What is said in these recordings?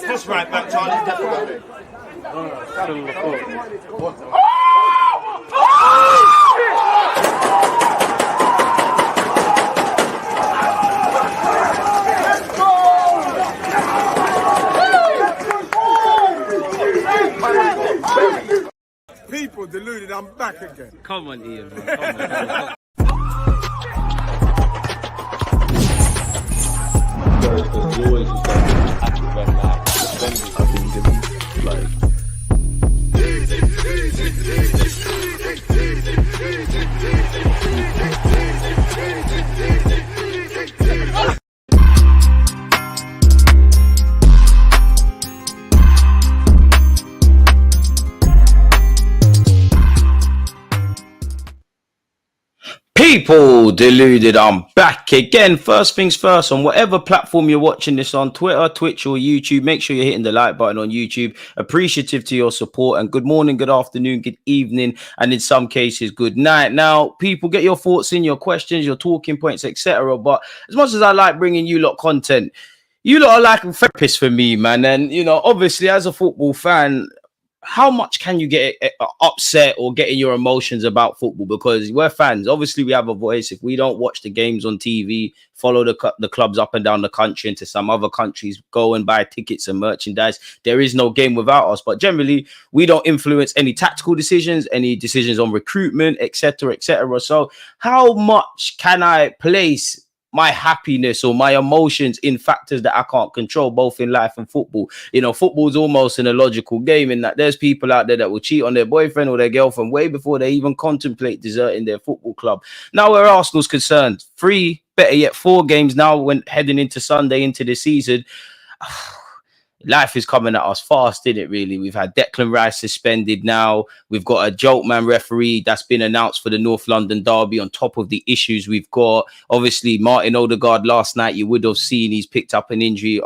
This right back, Charlie's definitely. People deluded, I'm back again. Come on, Ian, man. Come on. Because you always just active when like suspended. I think like. People deluded, I'm back again. First things first, on whatever platform you're watching this on, Twitter, Twitch or YouTube, make sure you're hitting the like button on YouTube. Appreciative to your support, and good morning, good afternoon, good evening, and in some cases good night. Now people, get your thoughts in, your questions, your talking points, etc. But as much as I like bringing you lot content, you lot are like a therapist for me, man. And you know, obviously as a football fan, how much can you get upset or get in your emotions about football? Because we're fans. Obviously, we have a voice. If we don't watch the games on TV, follow the clubs up and down the country, into some other countries, go and buy tickets and merchandise, there is no game without us. But generally, we don't influence any tactical decisions, any decisions on recruitment, etc., etc. So how much can I place my happiness or my emotions in factors that I can't control, both in life and football? You know, football is almost an illogical game in that there's people out there that will cheat on their boyfriend or their girlfriend way before they even contemplate deserting their football club. Now, where Arsenal's concerned, 4 games now when heading into Sunday into the season. Life is coming at us fast, isn't it, really? We've had Declan Rice suspended now. We've got a joke man referee that's been announced for the North London derby on top of the issues we've got. Obviously, Martin Odegaard last night, you would have seen he's picked up an injury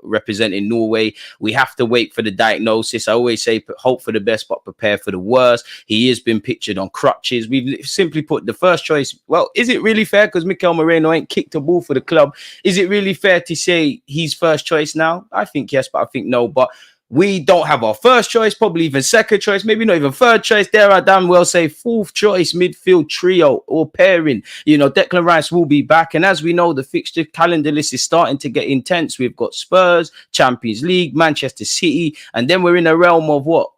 representing Norway. We have to wait for the diagnosis. I always say hope for the best, but prepare for the worst. He has been pictured on crutches. We've simply put the first choice. Well, is it really fair? Because Mikel Moreno ain't kicked a ball for the club. Is it really fair to say he's first choice now? I think yes, but I think no. But we don't have our first choice, probably even second choice, maybe not even third choice. Dare I damn well say fourth choice midfield trio or pairing. You know, Declan Rice will be back. And as we know, the fixture calendar list is starting to get intense. We've got Spurs, Champions League, Manchester City, and then we're in a realm of what?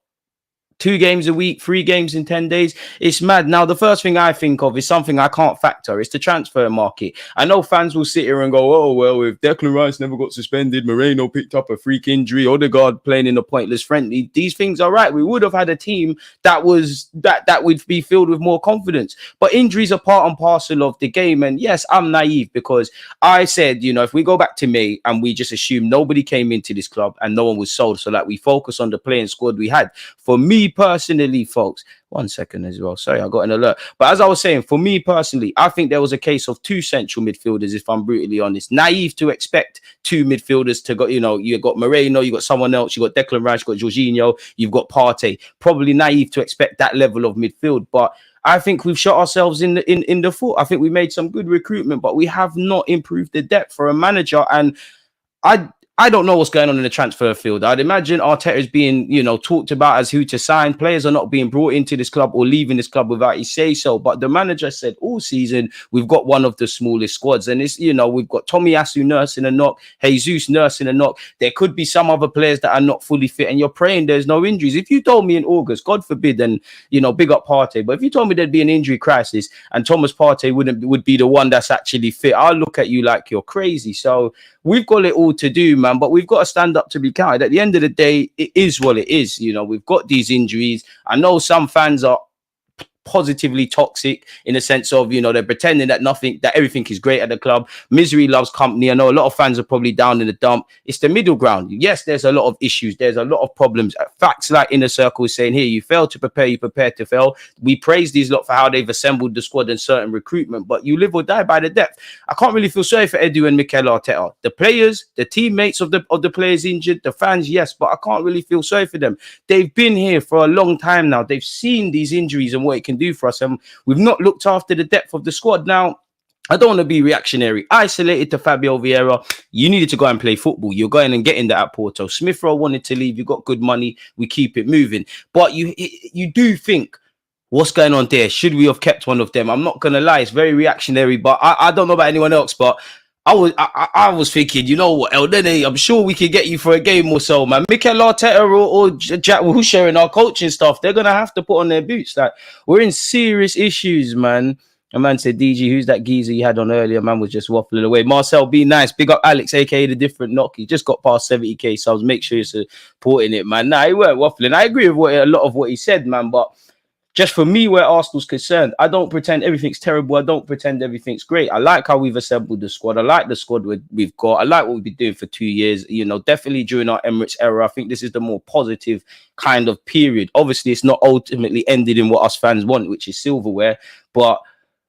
2 games a week, 3 games in 10 days. It's mad. Now, the first thing I think of is something I can't factor. It's the transfer market. I know fans will sit here and go, oh, well, if Declan Rice never got suspended, Moreno picked up a freak injury, Odegaard playing in a pointless friendly, these things are right. We would have had a team that would be filled with more confidence. But injuries are part and parcel of the game. And yes, I'm naive because I said, you know, if we go back to May and we just assume nobody came into this club and no one was sold, so that we focus on the playing squad we had. For me personally, folks, 1 second as well. Sorry, I got an alert. But as I was saying, for me personally, I think there was a case of 2 central midfielders, if I'm brutally honest. Naive to expect 2 midfielders to go, you know, you got Moreno, you got someone else, you got Declan Rice, you got Jorginho, you've got Partey. Probably naive to expect that level of midfield. But I think we've shot ourselves in the foot. I think we made some good recruitment, but we have not improved the depth for a manager. And I don't know what's going on in the transfer field. I'd imagine Arteta is being, you know, talked about as who to sign. Players are not being brought into this club or leaving this club without his say so. But the manager said all season, we've got one of the smallest squads. And it's, you know, we've got Tomiyasu nursing a knock, Jesus nursing a knock. There could be some other players that are not fully fit, and you're praying there's no injuries. If you told me in August, God forbid, then, you know, big up Partey. But if you told me there'd be an injury crisis and Thomas Partey would be the one that's actually fit, I'll look at you like you're crazy. So we've got it all to do, man, but we've got to stand up to be counted. At the end of the day, it is what it is. You know, we've got these injuries. I know some fans are positively toxic in the sense of, you know, they're pretending that everything is great at the club. Misery loves company. I know a lot of fans are probably down in the dump. It's the middle ground. Yes, there's a lot of issues. There's a lot of problems. Facts like Inner Circle is saying here, you fail to prepare, you prepare to fail. We praise these lot for how they've assembled the squad and certain recruitment, but you live or die by the depth. I can't really feel sorry for Edu and Mikel Arteta. The players, the teammates of the players injured, the fans, yes, but I can't really feel sorry for them. They've been here for a long time now. They've seen these injuries and what it can do for us, and we've not looked after the depth of the squad. Now, I don't want to be reactionary. Isolated to Fabio Vieira, you needed to go and play football. You're going and getting that at Porto. Smith Rowe wanted to leave. You got good money. We keep it moving. But you do think, what's going on there? Should we have kept one of them? I'm not gonna lie, it's very reactionary. But I don't know about anyone else, but I was thinking, you know what, El Nene, I'm sure we can get you for a game or so, man. Mikel Arteta or Jack, who's sharing our coaching stuff, they're gonna have to put on their boots. Like, we're in serious issues, man. A man said, DG, who's that geezer you had on earlier? Man was just waffling away. Marcel, be nice. Big up Alex, aka the different knock. He just got past 70k, so I was make sure you're supporting it, man. Nah, he weren't waffling. I agree with a lot of what he said, man, but just for me, where Arsenal's concerned, I don't pretend everything's terrible. I don't pretend everything's great. I like how we've assembled the squad. I like the squad we've got. I like what we've been doing for 2 years. You know, definitely during our Emirates era, I think this is the more positive kind of period. Obviously, it's not ultimately ended in what us fans want, which is silverware, but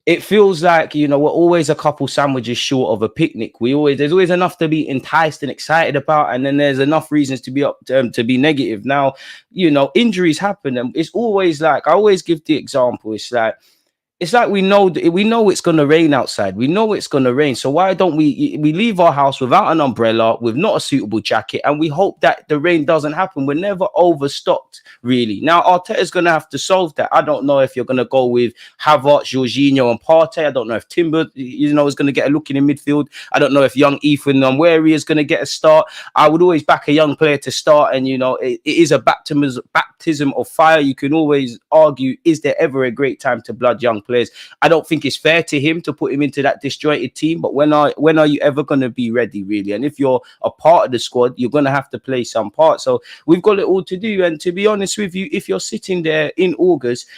it feels like, you know, we're always a couple sandwiches short of a picnic. There's always enough to be enticed and excited about, and then there's enough reasons to be to be negative. Now, you know, injuries happen, and it's always like, I always give the example. It's like we know it's going to rain outside. We know it's going to rain. So why don't we leave our house without an umbrella, with not a suitable jacket, and we hope that the rain doesn't happen? We're never overstocked, really. Now, Arteta's going to have to solve that. I don't know if you're going to go with Havertz, Jorginho, and Partey. I don't know if Timber, you know, is going to get a look in the midfield. I don't know if young Ethan Nweri is going to get a start. I would always back a young player to start, and, you know, it is a baptism of fire. You can always argue, is there ever a great time to blood young players? I don't think it's fair to him to put him into that disjointed team, but when are you ever going to be ready, really? And if you're a part of the squad, you're going to have to play some part. So we've got it all to do. And to be honest with you, if you're sitting there in August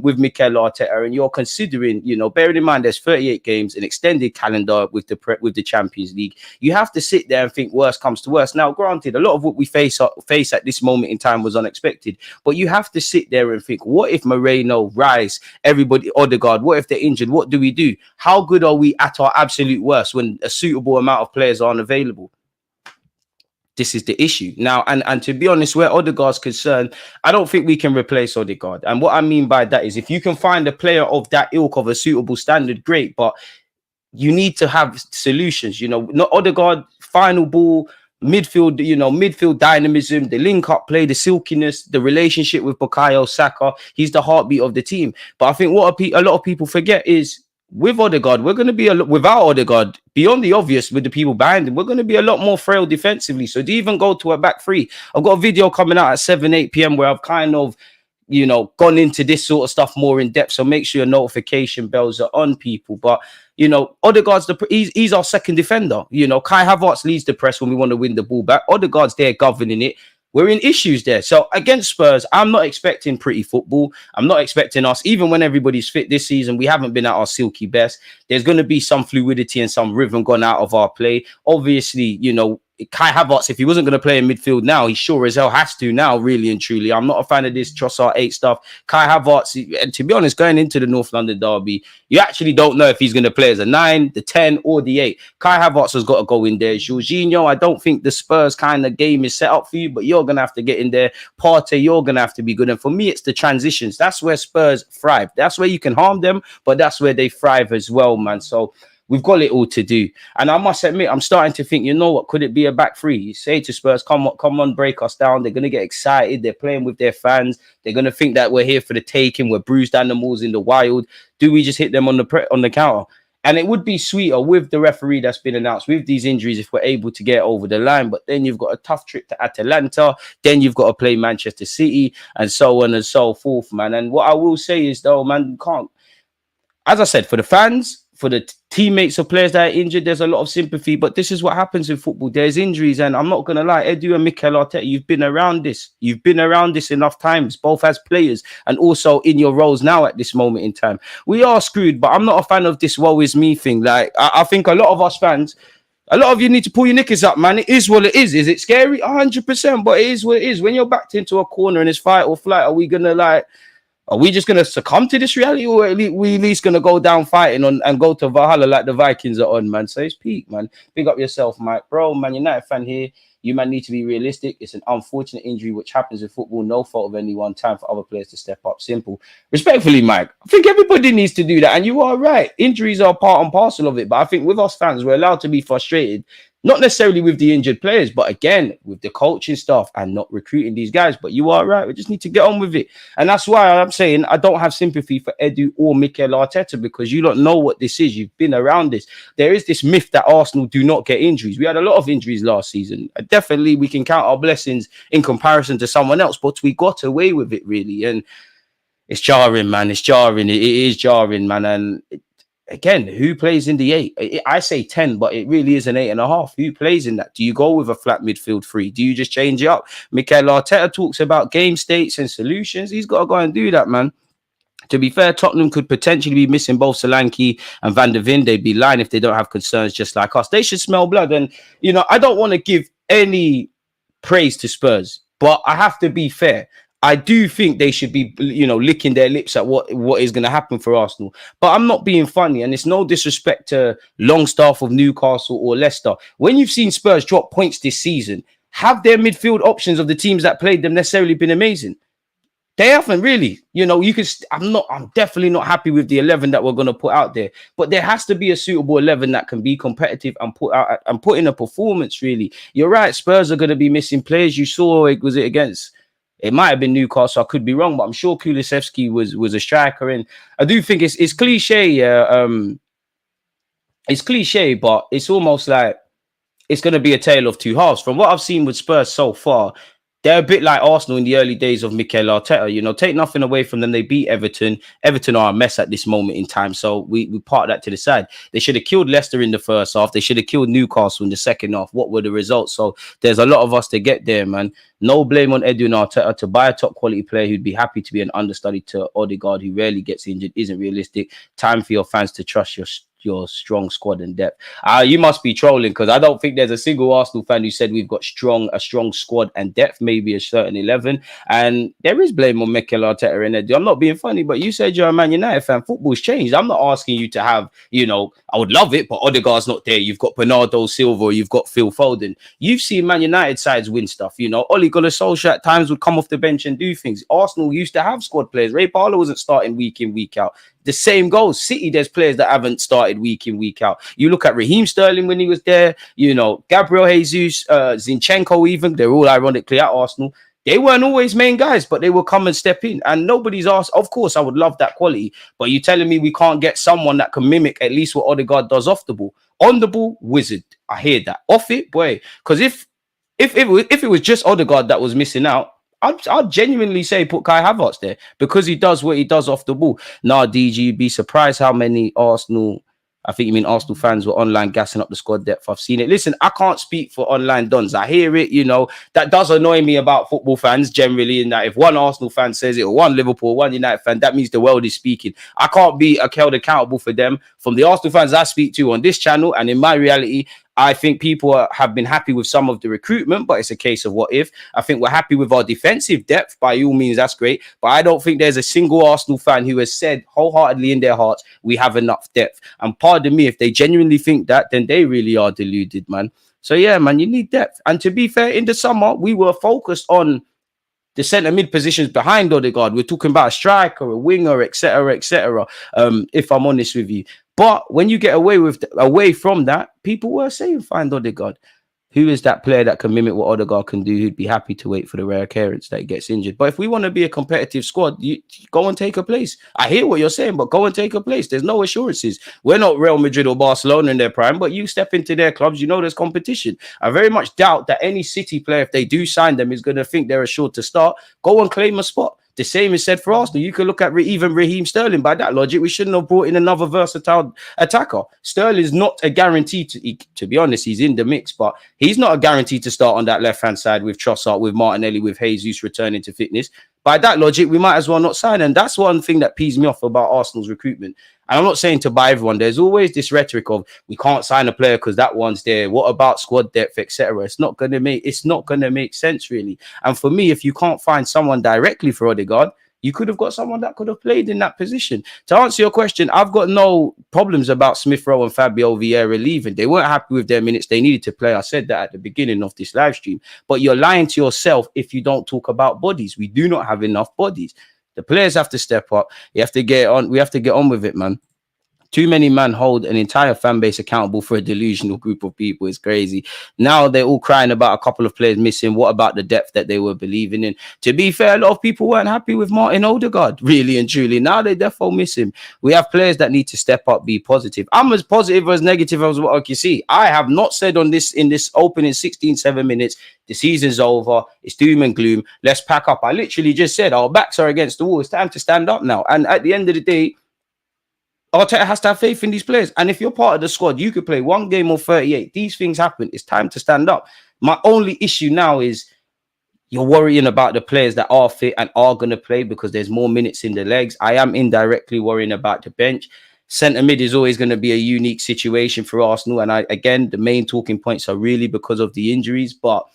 with Mikel Arteta and you're considering, you know, bearing in mind there's 38 games, an extended calendar with the Champions League, you have to sit there and think worst comes to worst. Now, granted, a lot of what we face at this moment in time was unexpected, but you have to sit there and think, what if Moreno, Rice, everybody, Odegaard, what if they're injured? What do we do? How good are we at our absolute worst when a suitable amount of players aren't available? This is the issue now. And to be honest, where Odegaard's concerned, I don't think we can replace Odegaard. And what I mean by that is, if you can find a player of that ilk of a suitable standard, great, but you need to have solutions. You know, not Odegaard, final ball, midfield, you know, midfield dynamism, the link-up play, the silkiness, the relationship with Bukayo Saka. He's the heartbeat of the team. But I think what a lot of people forget is, with Odegaard, we're going to be without Odegaard, beyond the obvious with the people behind him, we're going to be a lot more frail defensively. So to even go to a back three, I've got a video coming out at 8 p.m. where I've kind of, you know, gone into this sort of stuff more in depth. So make sure your notification bells are on, people. But, you know, Odegaard's he's our second defender. You know, Kai Havertz leads the press when we want to win the ball back. Odegaard's there governing it. We're in issues there. So against Spurs, I'm not expecting pretty football. I'm not expecting us, even when everybody's fit this season, we haven't been at our silky best. There's going to be some fluidity and some rhythm gone out of our play. Obviously, you know, Kai Havertz, if he wasn't going to play in midfield now, he sure as hell has to now, really and truly. I'm not a fan of this Trossard 8 stuff. Kai Havertz, and to be honest, going into the North London derby, you actually don't know if he's going to play as a 9, the 10, or the 8. Kai Havertz has got to go in there. Jorginho, I don't think the Spurs kind of game is set up for you, but you're going to have to get in there. Partey, you're going to have to be good. And for me, it's the transitions. That's where Spurs thrive. That's where you can harm them, but that's where they thrive as well, man. So we've got it all to do. And I must admit, I'm starting to think, you know what, could it be a back three? You say to Spurs, come on, break us down. They're going to get excited. They're playing with their fans. They're going to think that we're here for the taking. We're bruised animals in the wild. Do we just hit them on the counter? And it would be sweeter with the referee that's been announced with these injuries if we're able to get over the line. But then you've got a tough trip to Atalanta. Then you've got to play Manchester City and so on and so forth, man. And what I will say is, though, man, you can't. As I said, for the fans, for the teammates of players that are injured, there's a lot of sympathy. But this is what happens in football. There's injuries. And I'm not going to lie, Edu and Mikel Arteta, you've been around this. You've been around this enough times, both as players and also in your roles now at this moment in time. We are screwed, but I'm not a fan of this woe is me thing. Like, I think a lot of us fans, a lot of you need to pull your knickers up, man. It is what it is. Is it scary? 100%, but it is what it is. When you're backed into a corner and it's fight or flight, are we going to are we just going to succumb to this reality, or are we at least going to go down fighting and go to Valhalla like the Vikings are on, man? So it's peak, man. Big up yourself, Mike. Bro, Man United fan here. You man need to be realistic. It's an unfortunate injury which happens in football. No fault of anyone. Time for other players to step up. Simple. Respectfully, Mike, I think everybody needs to do that. And you are right. Injuries are part and parcel of it. But I think with us fans, we're allowed to be frustrated. Not necessarily with the injured players, but again, with the coaching staff and not recruiting these guys. But you are right. We just need to get on with it. And that's why I'm saying I don't have sympathy for Edu or Mikel Arteta, because you don't know what this is. You've been around this. There is this myth that Arsenal do not get injuries. We had a lot of injuries last season. Definitely, we can count our blessings in comparison to someone else, but we got away with it, really. And it's jarring, man. It's jarring. It is jarring, man. And again, who plays in the 8? I say 10, but it really is an 8.5. Who plays in that? Do you go with a flat midfield 3? Do you just change it up? Mikel Arteta talks about game states and solutions. He's got to go and do that, man. To be fair, Tottenham could potentially be missing both Solanke and Van der Ven. They'd be lying if they don't have concerns just like us. They should smell blood. And, you know, I don't want to give any praise to Spurs, but I have to be fair. I do think they should be, you know, licking their lips at what is going to happen for Arsenal. But I'm not being funny, and it's no disrespect to Longstaff of Newcastle or Leicester. When you've seen Spurs drop points this season, have their midfield options of the teams that played them necessarily been amazing? They haven't really. You know, you can. I'm definitely not happy with the 11 that we're going to put out there. But there has to be a suitable 11 that can be competitive and put in a performance. Really, you're right. Spurs are going to be missing players. You saw, was it against? It might have been Newcastle. I could be wrong, but I'm sure Kulusevski was a striker. And I do think it's cliche. Yeah, it's cliche, but it's almost like it's going to be a tale of two halves. From what I've seen with Spurs so far, they're a bit like Arsenal in the early days of Mikel Arteta. You know, take nothing away from them. They beat Everton. Everton are a mess at this moment in time, so we park that to the side. They should have killed Leicester in the first half. They should have killed Newcastle in the second half. What were the results? So there's a lot of us to get there, man. No blame on Edu and Arteta. To buy a top quality player who'd be happy to be an understudy to Odegaard, who rarely gets injured, isn't realistic. Time for your fans to trust your strong squad and depth. You must be trolling, because I don't think there's a single Arsenal fan who said we've got a strong squad and depth, maybe a certain 11. And there is blame on Mikel Arteta and Edu. I'm not being funny, but you said you're a Man United fan. Football's changed. I'm not asking you to have, you know, I would love it, but Odegaard's not there. You've got Bernardo Silva, you've got Phil Foden. You've seen Man United sides win stuff. You know, Ole Gunnar Solskjaer at times would come off the bench and do things. Arsenal used to have squad players. Ray Parlour wasn't starting week in, week out. The same goes. City, there's players that haven't started week in, week out. You look at Raheem Sterling when he was there, you know, Gabriel Jesus, Zinchenko even. They're all ironically at Arsenal. They weren't always main guys, but they will come and step in. And nobody's asked. Of course, I would love that quality. But you're telling me we can't get someone that can mimic at least what Odegaard does off the ball. On the ball, wizard. I hear that. Off it, boy. Because if it was just Odegaard that was missing out, I'd genuinely say put Kai Havertz there, because he does what he does off the ball. Nah, DG, you'd be surprised how many Arsenal fans were online gassing up the squad depth. I've seen it. Listen, I can't speak for online dons. I hear it, you know. That does annoy me about football fans generally, in that if one Arsenal fan says it, or one Liverpool, one United fan, that means the world is speaking. I can't be held accountable for them. From the Arsenal fans I speak to on this channel and in my reality, I think people have been happy with some of the recruitment, but it's a case of what if. I think we're happy with our defensive depth. By all means, that's great. But I don't think there's a single Arsenal fan who has said wholeheartedly in their hearts, we have enough depth. And pardon me, if they genuinely think that, then they really are deluded, man. So yeah, man, you need depth. And to be fair, in the summer, we were focused on the centre mid positions behind Odegaard. We're talking about a striker, a winger, etc., etc. If I'm honest with you. But when you get away from that, people were saying find Odegaard. Who is that player that can mimic what Odegaard can do? Who'd be happy to wait for the rare occurrence that he gets injured? But if we want to be a competitive squad, you go and take a place. I hear what you're saying, but go and take a place. There's no assurances. We're not Real Madrid or Barcelona in their prime, but you step into their clubs, you know there's competition. I very much doubt that any City player, if they do sign them, is going to think they're assured to start. Go and claim a spot. The same is said for Arsenal. You can look at even Raheem Sterling. By that logic, we shouldn't have brought in another versatile attacker. Sterling's not a guarantee to be honest, he's in the mix, but he's not a guarantee to start on that left-hand side with Trossard, with Martinelli, with Jesus returning to fitness. By that logic, we might as well not sign. And that's one thing that pees me off about Arsenal's recruitment. And I'm not saying to buy everyone. There's always this rhetoric of we can't sign a player because that one's there. What about squad depth, etc.? It's not gonna make sense really. And for me, if you can't find someone directly for Odegaard, You could have got someone that could have played in that position. To answer your question, I've got no problems about Smith Rowe and Fabio Vieira leaving. They weren't happy with their minutes. They needed to play. I said that at the beginning of this live stream. But you're lying to yourself if you don't talk about bodies. We do not have enough bodies. The players have to step up. You have to get on. We have to get on with it, man. Too many men hold an entire fan base accountable for a delusional group of people. It's crazy. Now they're all crying about a couple of players missing. What about the depth that they were believing in? To be fair, a lot of people weren't happy with Martin Odegaard, really and truly. Now they definitely miss him. We have players that need to step up, be positive. I'm as positive or as negative as what I can see. I have not said on this in this opening 7 minutes, the season's over. It's doom and gloom. Let's pack up. I literally just said our backs are against the wall. It's time to stand up now. And at the end of the day, Arteta has to have faith in these players. And if you're part of the squad, you could play one game or 38. These things happen. It's time to stand up. My only issue now is you're worrying about the players that are fit and are going to play because there's more minutes in the legs. I am indirectly worrying about the bench. Centre mid is always going to be a unique situation for Arsenal. And again, the main talking points are really because of the injuries. But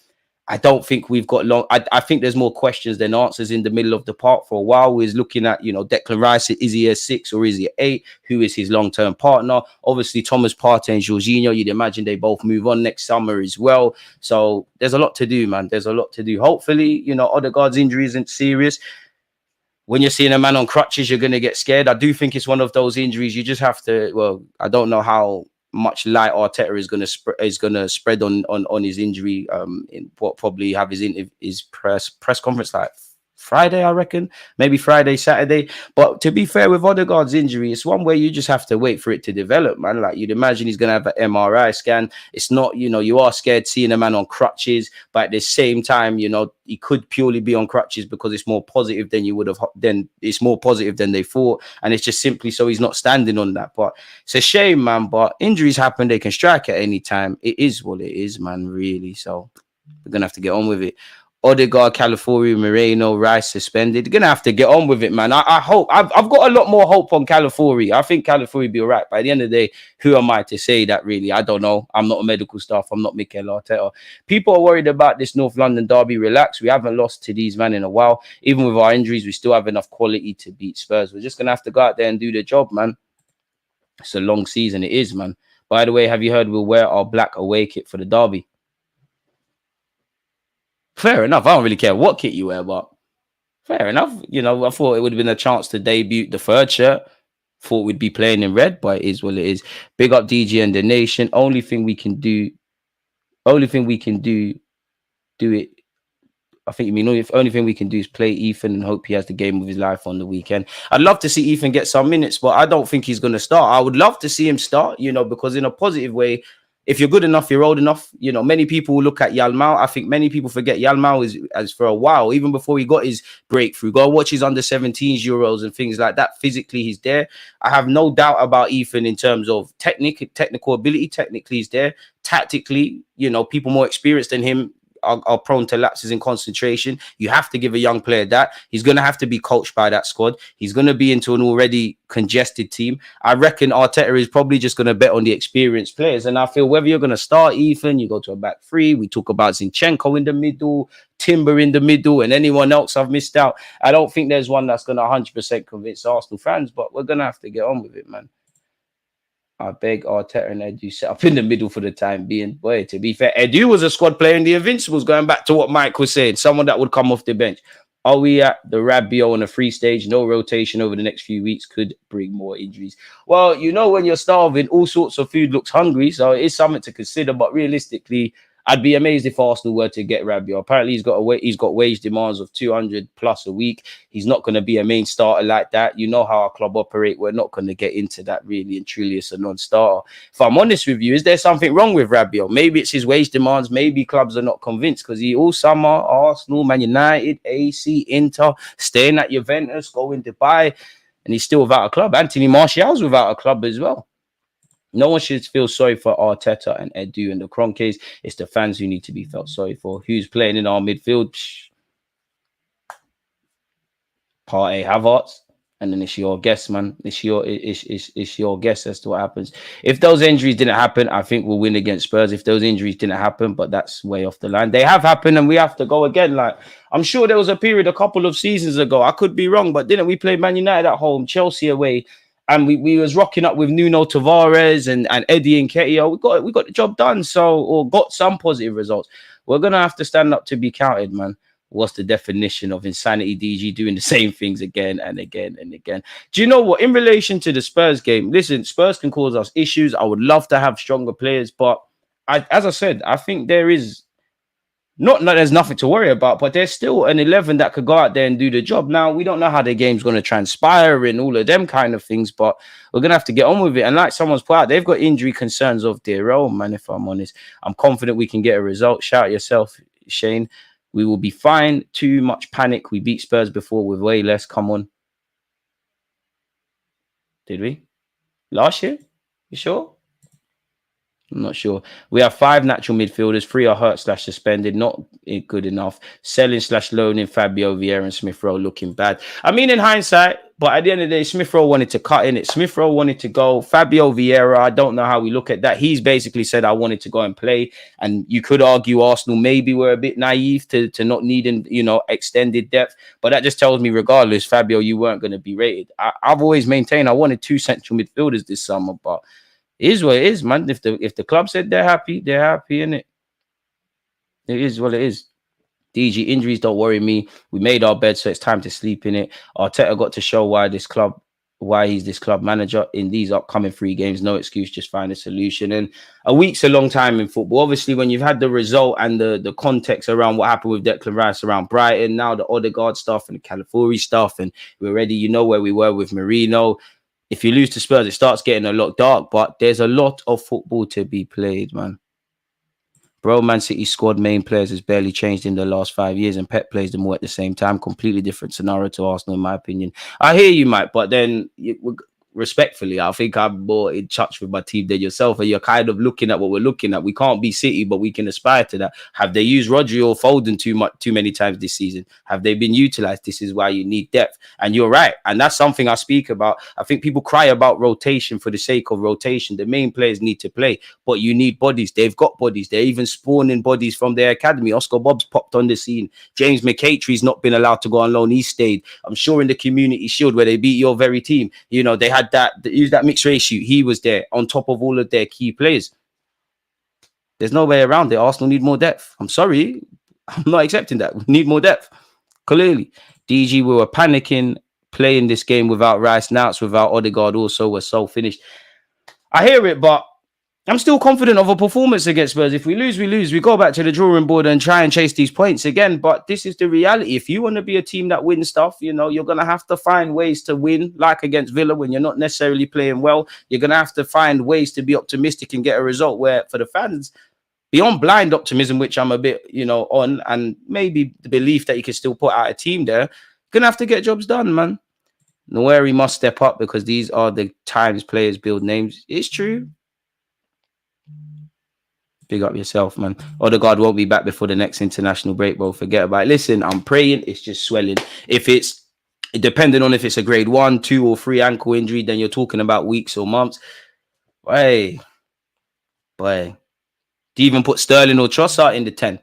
I don't think we've got long. I think there's more questions than answers in the middle of the park. For a while, we're looking at, Declan Rice. Is he a 6 or is he a 8? Who is his long-term partner? Obviously, Thomas Partey and Jorginho, you'd imagine they both move on next summer as well. So there's a lot to do, man. There's a lot to do. Hopefully, Odegaard's injury isn't serious. When you're seeing a man on crutches, you're going to get scared. I do think it's one of those injuries you just have to, well, I don't know how much light Arteta is gonna spread on his injury. In what probably have his press conference like Friday, I reckon, maybe Friday, Saturday. But to be fair, with Odegaard's injury, it's one where you just have to wait for it to develop, man. Like you'd imagine he's gonna have an MRI scan. It's not, you are scared seeing a man on crutches, but at the same time, he could purely be on crutches because it's more positive than you would have. Then it's more positive than they thought, and it's just simply so he's not standing on that. But it's a shame, man. But injuries happen; they can strike at any time. It is what it is, man. Really. So we're gonna have to get on with it. Odegaard, Calafiori, Moreno, Rice suspended. They're gonna have to get on with it, man. I hope I've got a lot more hope on Calafiori. I think Calafiori will be all right. By the end of the day, who am I to say that? Really, I don't know. I'm not a medical staff. I'm not Mikel Arteta. People are worried about this North London derby. Relax. We haven't lost to these men in a while. Even with our injuries, we still have enough quality to beat Spurs. We're just gonna have to go out there and do the job, man. It's a long season. It is, man. By the way, have you heard we'll wear our black away kit for the derby? Fair enough. I don't really care what kit you wear, but fair enough. I thought it would have been a chance to debut the third shirt. Thought we'd be playing in red, but it is what it is. Big up DG and the nation. Only thing we can do it. I think only thing we can do is play Ethan and hope he has the game of his life on the weekend. I'd love to see Ethan get some minutes, but I don't think he's going to start. I would love to see him start, because in a positive way, if you're good enough, you're old enough. Many people will look at Yalmao. I think many people forget Yalmao is as for a while, even before he got his breakthrough. Go watch his under-17s Euros and things like that. Physically, he's there. I have no doubt about Ethan in terms of technical ability. Technically, he's there. Tactically, people more experienced than him are prone to lapses in concentration. You have to give a young player that. He's going to have to be coached by that squad. He's going to be into an already congested team. I reckon Arteta is probably just going to bet on the experienced players. And I feel whether you're going to start Ethan, you go to a back three. We talk about Zinchenko in the middle, Timber in the middle, and anyone else I've missed out. I don't think there's one that's going to 100% convince Arsenal fans, but we're going to have to get on with it, man. I beg Arteta and Edu set up in the middle for the time being. Boy, to be fair, Edu was a squad player in the Invincibles, going back to what Mike was saying, someone that would come off the bench. Are we at the Rabiot on a free stage? No rotation over the next few weeks could bring more injuries. Well, when you're starving, all sorts of food looks hungry, so it is something to consider. But realistically, I'd be amazed if Arsenal were to get Rabiot. Apparently, he's got wage demands of 200 plus a week. He's not going to be a main starter like that. You know how our club operate. We're not going to get into that really and truly. It's a non-starter. If I'm honest with you, is there something wrong with Rabiot? Maybe it's his wage demands. Maybe clubs are not convinced because he all summer, Arsenal, Man United, AC, Inter, staying at Juventus, going to Dubai, and he's still without a club. Anthony Martial's without a club as well. No one should feel sorry for Arteta and Edu and the Kroenkes. It's the fans who need to be felt sorry for. Who's playing in our midfield? Partey, Havertz. And then it's your guess, man. It's your guess as to what happens. If those injuries didn't happen, I think we'll win against Spurs. If those injuries didn't happen, but that's way off the line. They have happened, and we have to go again. Like, I'm sure there was a period a couple of seasons ago. I could be wrong, but didn't we play Man United at home, Chelsea away, and we was rocking up with Nuno Tavares and Eddie Nketiah. We got the job done. So, or got some positive results. We're gonna have to stand up to be counted, man. What's the definition of insanity, DG, doing the same things again and again and again? Do you know what? In relation to the Spurs game, listen, Spurs can cause us issues. I would love to have stronger players, but as I said, I think there is there's nothing to worry about, but there's still an 11 that could go out there and do the job. Now, we don't know how the game's going to transpire and all of them kind of things, but we're going to have to get on with it. And like someone's put out, they've got injury concerns of their own, man, if I'm honest. I'm confident we can get a result. Shout yourself, Shane. We will be fine. Too much panic. We beat Spurs before with way less. Come on. Did we? Last year? You sure? I'm not sure. We have 5 natural midfielders. 3 are hurt / suspended. Not good enough. Selling / loaning Fabio, Vieira and Smith Rowe looking bad. I mean, in hindsight, but at the end of the day, Smith Rowe wanted to cut in it. Smith Rowe wanted to go. Fabio Vieira, I don't know how we look at that. He's basically said, I wanted to go and play. And you could argue Arsenal maybe were a bit naive to not needing, extended depth. But that just tells me, regardless, Fabio, you weren't going to be rated. I've always maintained I wanted 2 central midfielders this summer, but it is what it is, man. If the club said they're happy, innit? It is what it is. DG, injuries don't worry me. We made our bed, so it's time to sleep in it. Arteta got to show why he's this club manager in these upcoming 3 games. No excuse, just find a solution. And a week's a long time in football. Obviously, when you've had the result and the context around what happened with Declan Rice around Brighton, now the Odegaard stuff and the Calafiori stuff, and we're ready, where we were with Marino. If you lose to Spurs, it starts getting a lot dark, but there's a lot of football to be played, man. Bro, Man City squad main players has barely changed in the last 5 years, and Pep plays them all at the same time. Completely different scenario to Arsenal, in my opinion. I hear you, Mike, but then respectfully, I think I'm more in touch with my team than yourself, and you're kind of looking at what we're looking at. We can't be City, but we can aspire to that. Have they used Rodri or Foden too many times this season? Have they been utilized? This is why you need depth. And you're right. And that's something I speak about. I think people cry about rotation for the sake of rotation. The main players need to play, but you need bodies. They've got bodies. They're even spawning bodies from their academy. Oscar Bobb's popped on the scene. James McCaitry's not been allowed to go on loan. He stayed. I'm sure in the Community Shield where they beat your very team, they had that mixed ratio. He was there on top of all of their key players. There's no way around it. Arsenal need more depth. I'm sorry. I'm not accepting that. We need more depth. Clearly. DG, we were panicking playing this game without Rice. Now it's without Odegaard also. We're so finished. I hear it, but I'm still confident of a performance against Spurs. If we lose, we lose. We go back to the drawing board and try and chase these points again. But this is the reality. If you want to be a team that wins stuff, you're going to have to find ways to win, like against Villa when you're not necessarily playing well. You're going to have to find ways to be optimistic and get a result where, for the fans, beyond blind optimism, which I'm a bit, on, and maybe the belief that you can still put out a team there, going to have to get jobs done, man. Noeri must step up because these are the times players build names. It's true. Big up yourself, man. Odegaard won't be back before the next international break, bro. Forget about it. Listen, I'm praying it's just swelling. If it's depending on if it's a grade 1, 2, or 3 ankle injury, then you're talking about weeks or months. Boy. Do you even put Sterling or Trossard in the 10?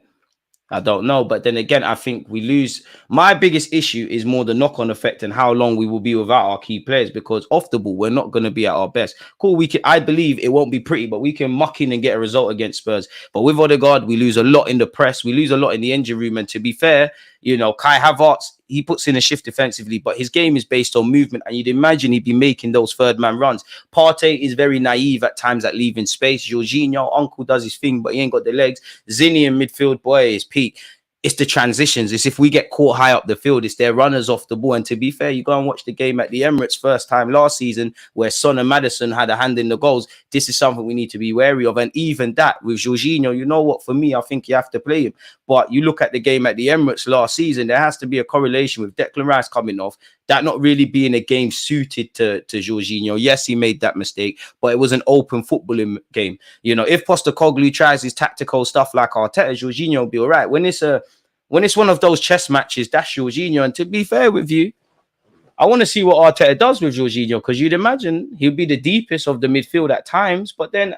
I don't know. But then again, I think we lose. My biggest issue is more the knock-on effect and how long we will be without our key players, because off the ball, we're not going to be at our best. Cool, I believe it won't be pretty, but we can muck in and get a result against Spurs. But with Odegaard, we lose a lot in the press. We lose a lot in the injury room. And to be fair, Kai Havertz, he puts in a shift defensively, but his game is based on movement. And you'd imagine he'd be making those third-man runs. Partey is very naive at times at leaving space. Jorginho, uncle, does his thing, but he ain't got the legs. Zinni in midfield, boy, is peak. It's the transitions. It's if we get caught high up the field, it's their runners off the ball. And to be fair, you go and watch the game at the Emirates first time last season where Son and Maddison had a hand in the goals. This is something we need to be wary of. And even that with Jorginho, you know what, for me, I think you have to play him. But you look at the game at the Emirates last season, there has to be a correlation with Declan Rice coming off, that not really being a game suited to Jorginho. Yes, he made that mistake, but it was an open footballing game. If Postecoglou tries his tactical stuff like Arteta, Jorginho will be all right. When it's one of those chess matches, that's Jorginho. And to be fair with you, I want to see what Arteta does with Jorginho, because you'd imagine he'll be the deepest of the midfield at times, but then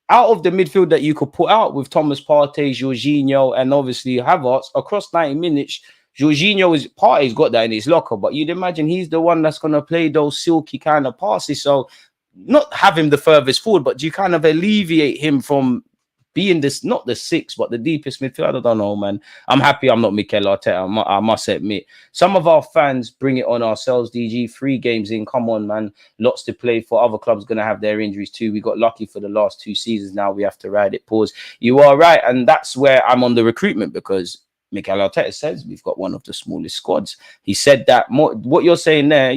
out of the midfield that you could put out with Thomas Partey, Jorginho, and obviously Havertz across 90 minutes, Partey's got that in his locker, but you'd imagine he's the one that's going to play those silky kind of passes. So not have him the furthest forward, but do you kind of alleviate him from being this, not the sixth, but the deepest midfield? I don't know, man. I'm happy I'm not Mikel Arteta. I must admit. Some of our fans bring it on ourselves, DG. 3 games in. Come on, man. Lots to play for. Other clubs going to have their injuries too. We got lucky for the last 2 seasons. Now we have to ride it. Pause. You are right. And that's where I'm on the recruitment, because Mikel Arteta says we've got one of the smallest squads. He said that. More, what you're saying there,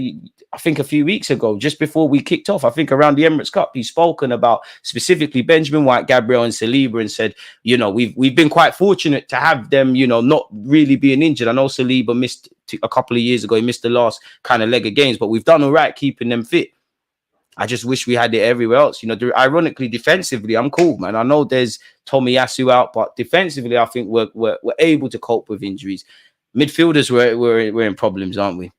I think a few weeks ago, just before we kicked off, I think around the Emirates Cup, he's spoken about specifically Benjamin White, Gabriel and Saliba, and said, you know, we've been quite fortunate to have them, you know, not really being injured. I know Saliba missed a couple of years ago. He missed the last kind of leg of games, but we've done all right keeping them fit. I just wish we had it everywhere else. You know, ironically, defensively, I'm cool, man. I know there's Tomiyasu out, but defensively, I think we're able to cope with injuries. Midfielders, we're in problems, aren't we?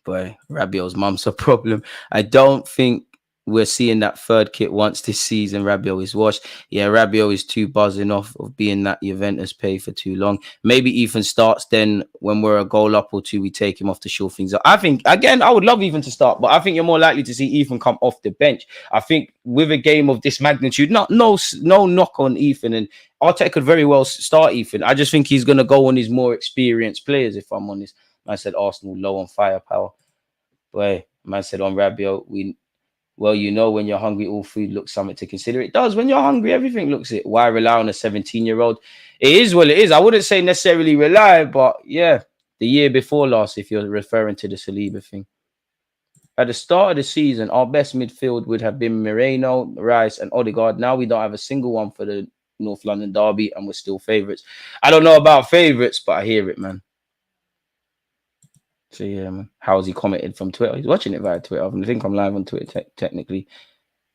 Boy, Rabiot's mum's a problem. I don't think we're seeing that third kit once this season. Rabiot is washed. Yeah, Rabiot is too buzzing off of being that Juventus pay for too long. Maybe Ethan starts, then when we're a goal up or 2, we take him off to shore things up. I think, again, I would love Ethan to start, but I think you're more likely to see Ethan come off the bench. I think with a game of this magnitude, no knock on Ethan, and Arteta could very well start Ethan. I just think he's going to go on his more experienced players, if I'm honest. Man said Arsenal low on firepower. Boy, man said on Rabiot, well, you know, when you're hungry, all food looks something to consider. It does. When you're hungry, everything looks it. Why rely on a 17-year-old? It is what it is. I wouldn't say necessarily rely, but yeah, the year before last, if you're referring to the Saliba thing. At the start of the season, our best midfield would have been Moreno, Rice, and Odegaard. Now we don't have a single one for the North London derby, and we're still favourites. I don't know about favourites, but I hear it, man. So yeah, man. How's he commented from Twitter? He's watching it via Twitter. I think I'm live on Twitter technically.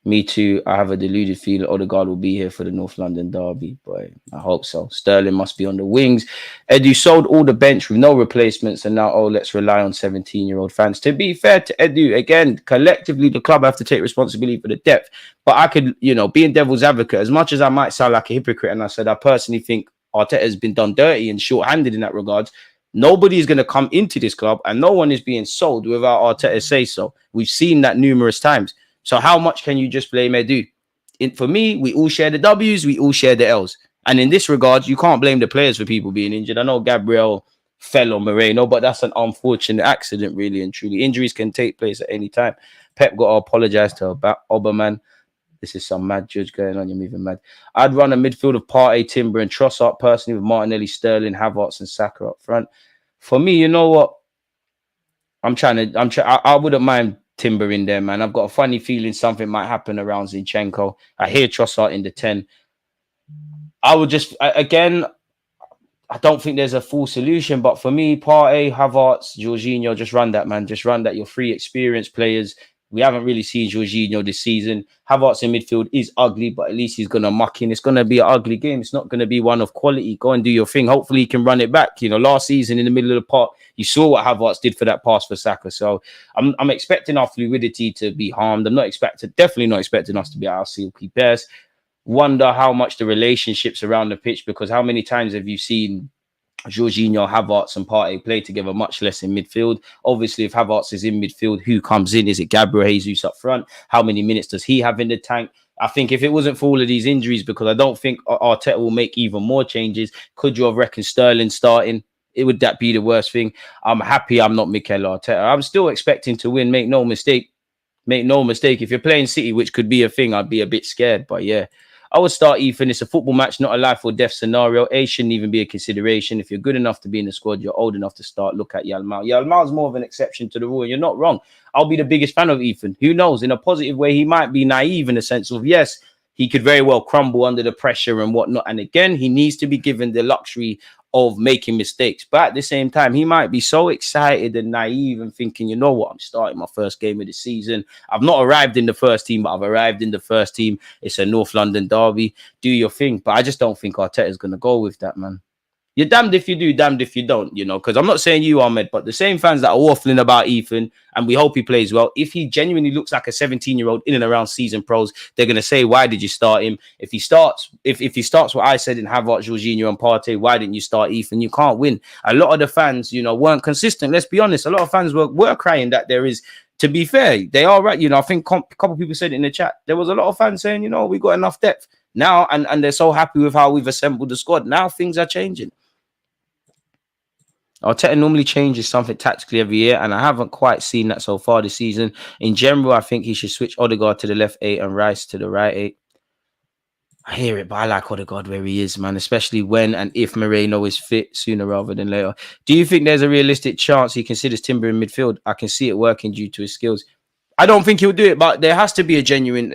Me too. I have a deluded feeling Odegaard will be here for the North London derby, but I hope so. Sterling must be on the wings. Edu sold all the bench with no replacements, and now, let's rely on 17-year-old fans. To be fair to Edu, again, collectively, the club have to take responsibility for the depth. But I could, you know, being devil's advocate, as much as I might sound like a hypocrite, and I said I personally think Arteta has been done dirty and short-handed in that regard. Nobody is going to come into this club, and no one is being sold without Arteta say so. We've seen that numerous times. So how much can you just blame Edu? For me, we all share the W's, we all share the L's. And in this regard, you can't blame the players for people being injured. I know Gabriel fell on Moreno, but that's an unfortunate accident, really and truly. Injuries can take place at any time. Pep got to apologise to Oberman. This is some mad judge going on. You're moving mad. I'd run a midfield of Partey, Timber, and Trossard personally, with Martinelli, Sterling, Havertz, and Saka up front. For me, you know what? I wouldn't mind Timber in there, man. I've got a funny feeling something might happen around Zinchenko. I hear Trossard in the 10. I would just, again, I don't think there's a full solution, but for me, Partey, Havertz, Jorginho, just run that, man. Just run that. You're 3 experienced players. We haven't really seen Jorginho this season. Havertz in midfield is ugly, but at least he's going to muck in. It's going to be an ugly game. It's not going to be one of quality. Go and do your thing. Hopefully he can run it back. You know, last season in the middle of the park, you saw what Havertz did for that pass for Saka. So I'm expecting our fluidity to be harmed. Definitely not expecting us to be our silky bears. Wonder how much the relationships around the pitch, because how many times have you seen Jorginho, Havertz and Partey play together, much less in midfield? Obviously, if Havertz is in midfield, who comes in? Is it Gabriel Jesus up front? How many minutes does he have in the tank? I think if it wasn't for all of these injuries, because I don't think Arteta will make even more changes, could you have reckoned Sterling starting? Would that be the worst thing? I'm happy I'm not Mikel Arteta. I'm still expecting to win. Make no mistake. If you're playing City, which could be a thing, I'd be a bit scared. But yeah, I would start Ethan. It's a football match, not a life or death scenario. Age shouldn't even be a consideration. If you're good enough to be in the squad, you're old enough to start. Look at Yalmao. Yalmao's more of an exception to the rule, and you're not wrong. I'll be the biggest fan of Ethan. Who knows? In a positive way, he might be naive in the sense of, yes, he could very well crumble under the pressure and whatnot. And again, he needs to be given the luxury of making mistakes. But at the same time, he might be so excited and naive and thinking, you know what, I'm starting my first game of the season. I've not arrived in the first team, but I've arrived in the first team. It's a North London derby. Do your thing. But I just don't think Arteta's going to go with that, man. You're damned if you do, damned if you don't, you know, because I'm not saying you, Ahmed, but the same fans that are waffling about Ethan, and we hope he plays well, if he genuinely looks like a 17-year-old in and around season pros, they're going to say, why did you start him? If he starts what I said in Havertz, Jorginho and Partey, why didn't you start Ethan? You can't win. A lot of the fans, you know, weren't consistent. Let's be honest. A lot of fans were crying that there is, to be fair, they are right. You know, I think a couple of people said it in the chat. There was a lot of fans saying, you know, we got enough depth now, and they're so happy with how we've assembled the squad. Now things are changing. Arteta normally changes something tactically every year, and I haven't quite seen that so far this season. In general, I think he should switch Odegaard to the left 8 and Rice to the right 8. I hear it, but I like Odegaard where he is, man, especially when and if Moreno is fit sooner rather than later. Do you think there's a realistic chance he considers Timber in midfield? I can see it working due to his skills. I don't think he'll do it, but there has to be a genuine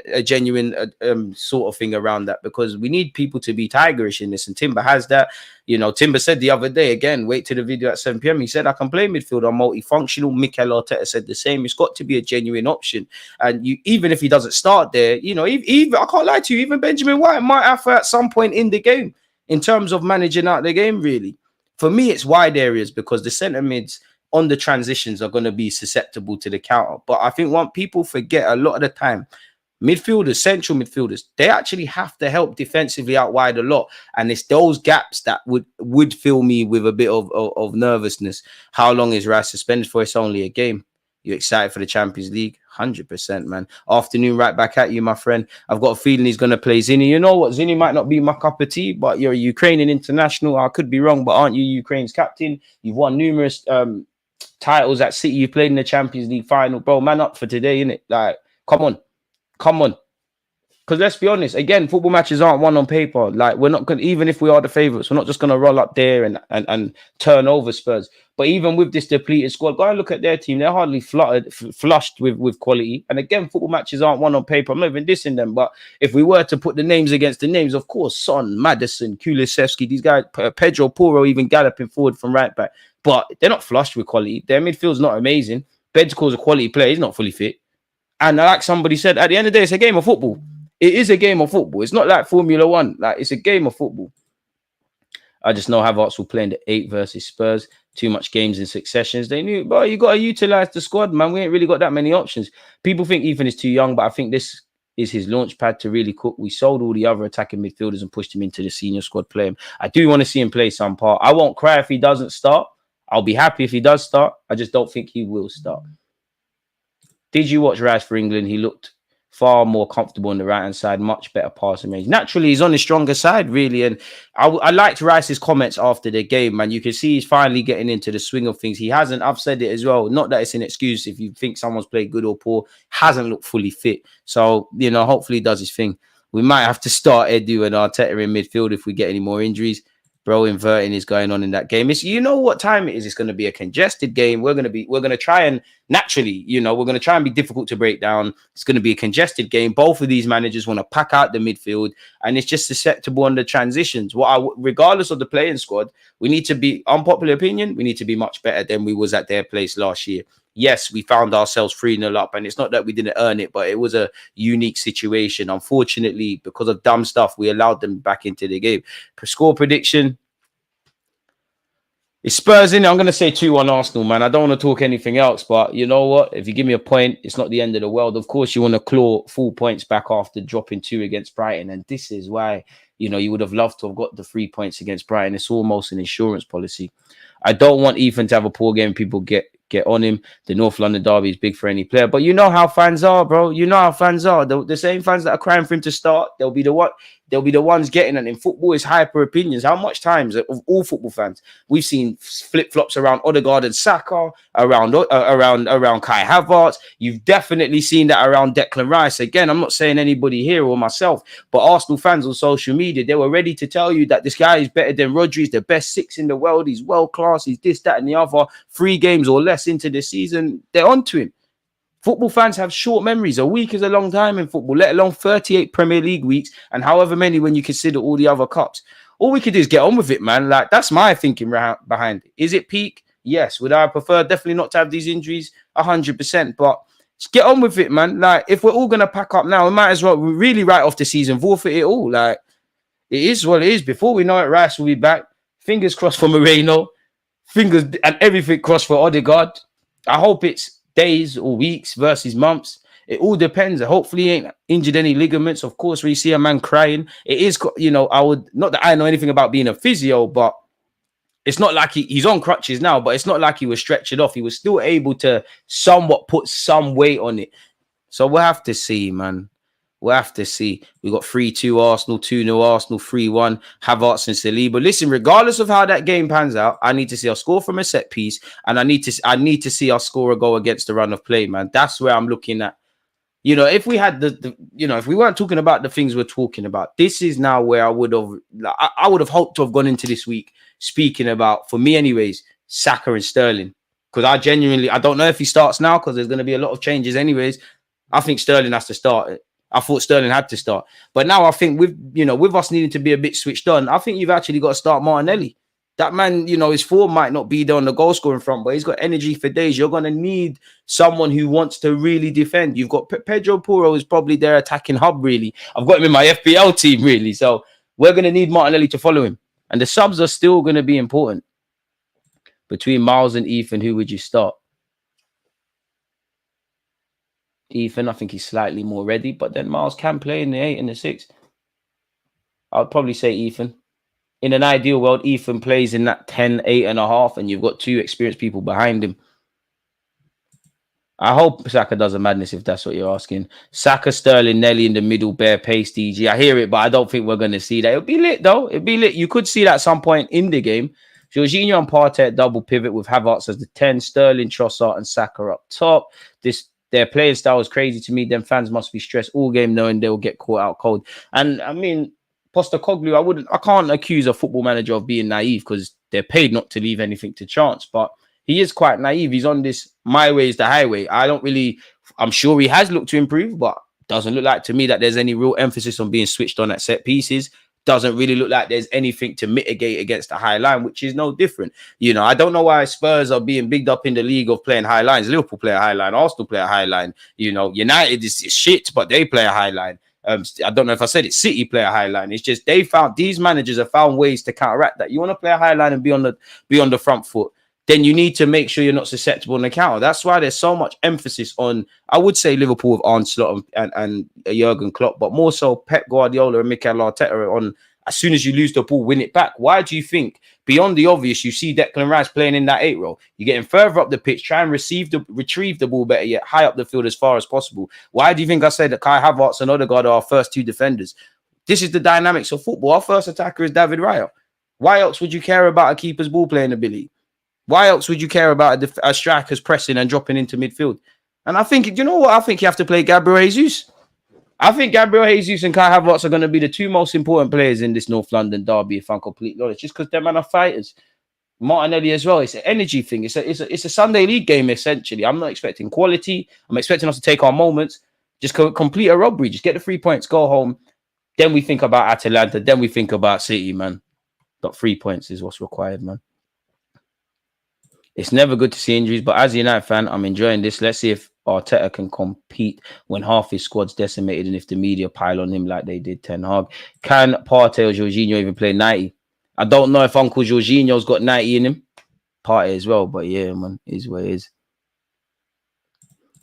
sort of thing around that, because we need people to be tigerish in this, and Timber has that. You know, Timber said the other day, again, wait to the video at 7 p.m. He said, I can play midfield. I'm multifunctional. Mikel Arteta said the same. It's got to be a genuine option. And even if he doesn't start there, you know, even I can't lie to you, even Benjamin White might have at some point in the game in terms of managing out the game, really. For me, it's wide areas, because the centre mids on the transitions are going to be susceptible to the counter. But I think what people forget a lot of the time, midfielders, central midfielders, they actually have to help defensively out wide a lot. And it's those gaps that would fill me with a bit of nervousness. How long is Rice suspended for? It's only a game. You excited for the Champions League? 100%, man. Afternoon, right back at you, my friend. I've got a feeling he's going to play Zinni. You know what? Zinni might not be my cup of tea, but you're a Ukrainian international. I could be wrong, but aren't you Ukraine's captain? You've won numerous titles at City. You played in the Champions League final, bro. Man up for today, innit? Like, come on. Because let's be honest, again, football matches aren't won on paper. Like, we're not gonna, even if we are the favourites, we're not just gonna roll up there and turn over Spurs. But even with this depleted squad, go and look at their team. They're hardly flushed with quality. And again, football matches aren't won on paper. I'm not even dissing them. But if we were to put the names against the names, of course, Son, Maddison, Kulusevski, these guys, Pedro Porro, even galloping forward from right back. But they're not flushed with quality. Their midfield's not amazing. Benzco's a quality player. He's not fully fit. And like somebody said, at the end of the day, it's a game of football. It is a game of football. It's not like Formula One. Like, it's a game of football. I just know Havertz will play in the 8 versus Spurs. Too much games in successions. They knew, but you got to utilize the squad, man. We ain't really got that many options. People think Ethan is too young, but I think this is his launch pad to really cook. We sold all the other attacking midfielders and pushed him into the senior squad playing. I do want to see him play some part. I won't cry if he doesn't start. I'll be happy if he does start. I just don't think he will start. Did you watch Rice for England? He looked far more comfortable on the right-hand side, much better passing range. Naturally, he's on the stronger side, really. And I liked Rice's comments after the game, man. You can see he's finally getting into the swing of things. He hasn't, I've said it as well, not that it's an excuse if you think someone's played good or poor, hasn't looked fully fit. So, you know, hopefully he does his thing. We might have to start Edu and Arteta in midfield if we get any more injuries. Bro, inverting is going on in that game. It's, you know what time it is. It's going to be a congested game. We're going to try and naturally, you know, we're going to try and be difficult to break down. It's going to be a congested game. Both of these managers want to pack out the midfield, and it's just susceptible on the transitions. Regardless of the playing squad, we need to be, unpopular opinion, we need to be much better than we was at their place last year. Yes, we found ourselves 3-0 up, and it's not that we didn't earn it, but it was a unique situation. Unfortunately, because of dumb stuff, we allowed them back into the game. Score prediction. It's Spurs in it. I'm going to say 2-1 Arsenal, man. I don't want to talk anything else, but you know what? If you give me a point, it's not the end of the world. Of course, you want to claw 4 points back after dropping 2 against Brighton, and this is why, you know, you would have loved to have got the 3 points against Brighton. It's almost an insurance policy. I don't want Ethan to have a poor game. People get on him. The North London derby is big for any player, but you know how fans are, bro. You know how fans are. The same fans that are crying for him to start, they'll be the ones getting it. In football, is hyper opinions. How much times of all football fans we've seen flip flops around Odegaard and Saka, around Kai Havertz. You've definitely seen that around Declan Rice. Again, I'm not saying anybody here or myself, but Arsenal fans on social media, they were ready to tell you that this guy is better than Rodri. He's the best 6 in the world. He's world class. He's this, that, and the other. 3 games or less into the season, they're onto him. Football fans have short memories. A week is a long time in football, let alone 38 Premier League weeks and however many when you consider all the other cups. All we could do is get on with it, man. Like, that's my thinking behind it. Is it peak? Yes. Would I prefer definitely not to have these injuries? 100%. But just get on with it, man. Like, if we're all going to pack up now, we might as well really write off the season, forfeit it all. Like, it is what it is. Before we know it, Rice will be back. Fingers crossed for Moreno. Fingers and everything crossed for Odegaard. I hope it's days or weeks versus months. It all depends. Hopefully, he ain't injured any ligaments. Of course, when you see a man crying, it is, I would, not that I know anything about being a physio, but it's not like he's on crutches now, but it's not like he was stretched off. He was still able to somewhat put some weight on it. So we'll have to see, man. We'll have to see. We got 3-2 Arsenal, 2-0 Arsenal, 3-1 Havertz and Saliba. Listen, regardless of how that game pans out, I need to see our score from a set piece, and I need to see our score a goal against the run of play, man. That's where I'm looking at. If we had if we weren't talking about the things we're talking about, this is now where I would have hoped to have gone into this week speaking about, for me anyways, Saka and Sterling. Because I don't know if he starts now because there's going to be a lot of changes anyways. I think Sterling has to start it. I thought Sterling had to start. But now I think with us needing to be a bit switched on, I think you've actually got to start Martinelli. That man, his form might not be there on the goal scoring front, but he's got energy for days. You're going to need someone who wants to really defend. You've got Pedro Porro is probably their attacking hub, really. I've got him in my FPL team, really. So we're going to need Martinelli to follow him. And the subs are still going to be important. Between Miles and Ethan, who would you start? Ethan, I think he's slightly more ready, but then Miles can play in the 8 and the 6. I'd probably say Ethan. In an ideal world, Ethan plays in that 10, 8.5, and you've got 2 experienced people behind him. I hope Saka does a madness if that's what you're asking. Saka, Sterling, Nelly in the middle, bare pace, DG. I hear it, but I don't think we're going to see that. It'll be lit, though. It'll be lit. You could see that at some point in the game. Jorginho and Partey at double pivot with Havertz as the 10, Sterling, Trossard, and Saka up top. Their playing style is crazy to me. Them fans must be stressed all game knowing they'll get caught out cold. And, I mean, Postecoglou, I can't accuse a football manager of being naive because they're paid not to leave anything to chance. But he is quite naive. He's on this my way is the highway. I'm sure he has looked to improve, but doesn't look like to me that there's any real emphasis on being switched on at set pieces. Doesn't really look like there's anything to mitigate against the high line, which is no different. I don't know why Spurs are being bigged up in the league of playing high lines. Liverpool play a high line. Arsenal play a high line. United is shit, but they play a high line. I don't know if I said it. City play a high line. It's just these managers have found ways to counteract that. You want to play a high line and be on the front foot, then you need to make sure you're not susceptible on the counter. That's why there's so much emphasis on, I would say, Liverpool with Arne Slot and Jurgen Klopp, but more so Pep Guardiola and Mikel Arteta on, as soon as you lose the ball, win it back. Why do you think, beyond the obvious, you see Declan Rice playing in that 8 role? You're getting further up the pitch, try and retrieve the ball better, yet high up the field as far as possible. Why do you think I said that Kai Havertz and Odegaard are our first 2 defenders? This is the dynamics of football. Our first attacker is David Raya. Why else would you care about a keeper's ball playing ability? Why else would you care about a striker's pressing and dropping into midfield? And I think, you know what? I think you have to play Gabriel Jesus. I think Gabriel Jesus and Kai Havertz are going to be the 2 most important players in this North London derby, if I'm completely honest, just because they're man are fighters. Martinelli as well. It's an energy thing. It's a Sunday league game, essentially. I'm not expecting quality. I'm expecting us to take our moments, just complete a robbery, just get the 3 points, go home. Then we think about Atalanta. Then we think about City, man. But 3 points is what's required, man. It's never good to see injuries, but as a United fan, I'm enjoying this. Let's see if Arteta can compete when half his squad's decimated and if the media pile on him like they did Ten Hag. Can Partey or Jorginho even play 90? I don't know if Uncle Jorginho's got 90 in him. Partey as well, but yeah, man, is what it is.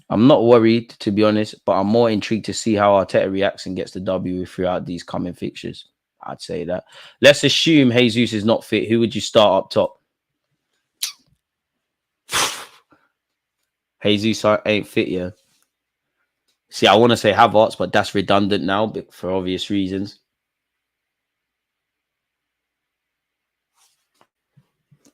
I'm not worried, to be honest, but I'm more intrigued to see how Arteta reacts and gets the W throughout these coming fixtures. I'd say that. Let's assume Jesus is not fit. Who would you start up top? Jesus ain't fit yet. See, I want to say Havertz, but that's redundant now for obvious reasons.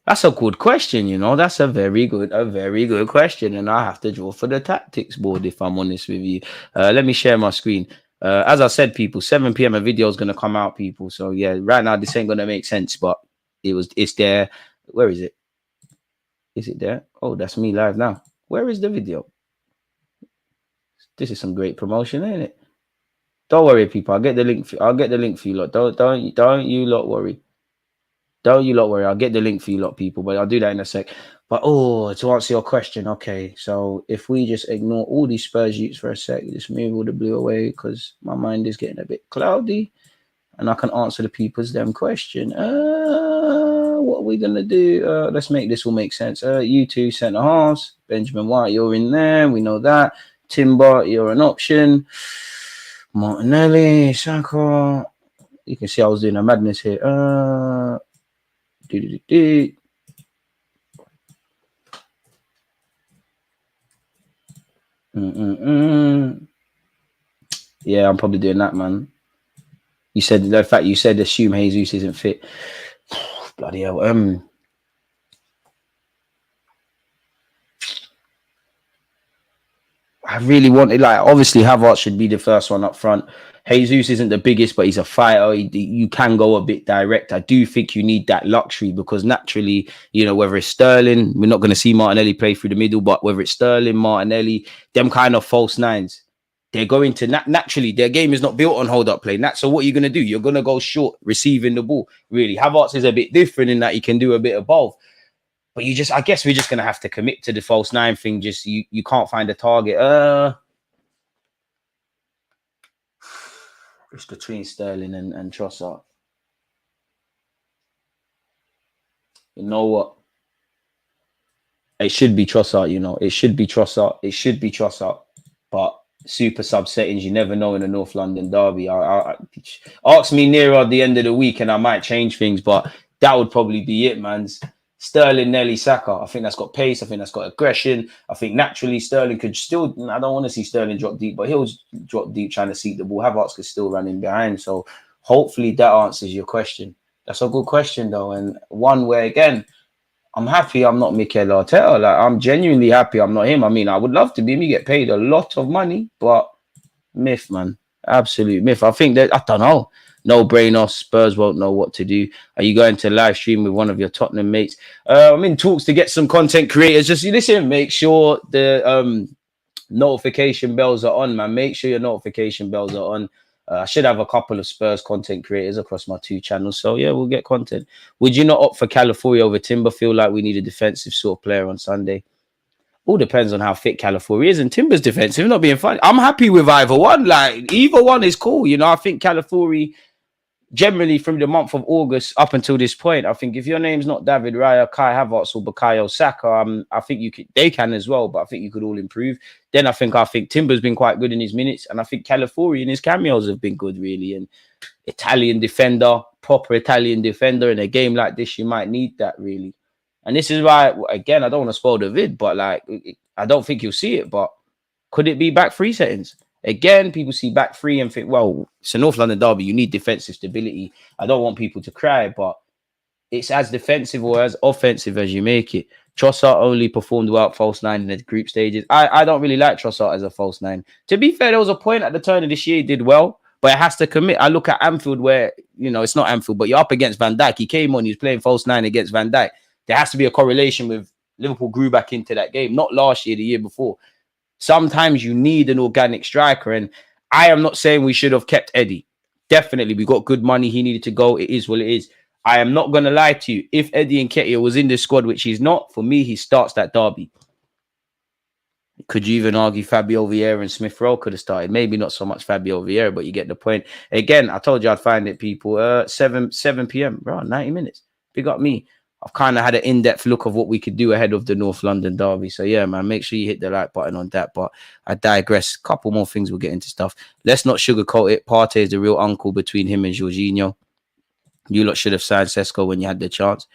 That's a good question, That's a very good question. And I have to draw for the tactics board, if I'm honest with you. Let me share my screen. As I said, people, 7 p.m. a video is going to come out, people. So, yeah, right now, this ain't going to make sense, but it's there. Where is it? Is it there? Oh, that's me live now. Where is the video? This is some great promotion, ain't it? Don't worry, people. I'll get the link for you lot. Don't you lot worry. Don't you lot worry. I'll get the link for you lot, people. But I'll do that in a sec. But to answer your question, okay. So if we just ignore all these Spurs youths for a sec, just move all the blue away because my mind is getting a bit cloudy, and I can answer the people's them question. are we gonna do? Let's make this all make sense. You two centre halves. Benjamin White, you're in there. We know that. Timber, you're an option. Martinelli, Saka. You can see I was doing a madness here. Yeah, I'm probably doing that, man. You said the fact you said assume Jesus isn't fit. Bloody hell. I really wanted, like, obviously Havertz should be the first one up front. Jesus isn't the biggest, but he's a fighter. You can go a bit direct. I do think you need that luxury because naturally, you know, whether it's Sterling, we're not going to see Martinelli play through the middle, but whether it's Sterling, Martinelli, them kind of false nines, they're going to naturally, their game is not built on hold up play. So what are you going to do? You're going to go short receiving the ball. Really, Havertz is a bit different in that he can do a bit of both. But I guess we're just going to have to commit to the false nine thing. Just you can't find a target. It's between Sterling and Trossard. You know what? It should be Trossard, you know. It should be Trossard. But super sub settings, you never know in a North London derby. Ask me nearer the end of the week and I might change things, but that would probably be it, man. Sterling, Nelly, Saka. I think that's got pace. I think that's got aggression. I think naturally Sterling could still, I don't want to see Sterling drop deep, but he'll drop deep trying to seek the ball. Havertz could still run in behind. So hopefully that answers your question. That's a good question though. And one where, again, I'm happy I'm not Mikel Arteta. Like, I'm genuinely happy I'm not him. I mean, I would love to be him. You get paid a lot of money, but myth, man. Absolute myth. I think that, I don't know. No brainer. Spurs won't know what to do. Are you going to live stream with one of your Tottenham mates? I'm in talks to get some content creators. Just listen, make sure the notification bells are on, man. Make sure your notification bells are on. I should have a couple of Spurs content creators across my 2 channels. So, yeah, we'll get content. Would you not opt for Calafiori over Timber? Feel like we need a defensive sort of player on Sunday? All depends on how fit Calafiori is. And Timber's defensive, not being funny. I'm happy with either one. Like, either one is cool. You know, I think Calafiori, generally from the month of August up until this point, I think if your name's not David Raya, Kai Havertz or Bukayo Saka, I think they can as well, but I think you could all improve. Then I think Timber's been quite good in his minutes, and I think Calafiori and his cameos have been good, really. And Italian defender, proper Italian defender in a game like this, you might need that, really. And this is why, again, I don't want to spoil the vid, but like, I don't think you'll see it, but could it be back 3 settings? Again, people see back 3 and think, well, it's a North London derby. You need defensive stability. I don't want people to cry, but it's as defensive or as offensive as you make it. Trossard only performed well at false 9 in the group stages. I don't really like Trossard as a false 9. To be fair, there was a point at the turn of this year he did well, but it has to commit. I look at Anfield where, you know, it's not Anfield, but you're up against Van Dijk. He came on, he was playing false 9 against Van Dijk. There has to be a correlation with Liverpool grew back into that game, not last year, the year before. Sometimes you need an organic striker. And I am not saying we should have kept Eddie. Definitely, we got good money. He needed to go. It is what it is. I am not going to lie to you. If Eddie Nketiah was in this squad, which he's not, for me, he starts that derby. Could you even argue Fabio Vieira and Smith Rowe could have started? Maybe not so much Fabio Vieira, but you get the point. Again, I told you I'd find it, people. 7 p.m. Bro, 90 minutes. Big up me. I've kind of had an in-depth look of what we could do ahead of the North London derby. So, yeah, man, make sure you hit the like button on that. But I digress. Couple more things, we'll get into stuff. Let's not sugarcoat it. Partey is the real uncle between him and Jorginho. You lot should have signed Sesko when you had the chance.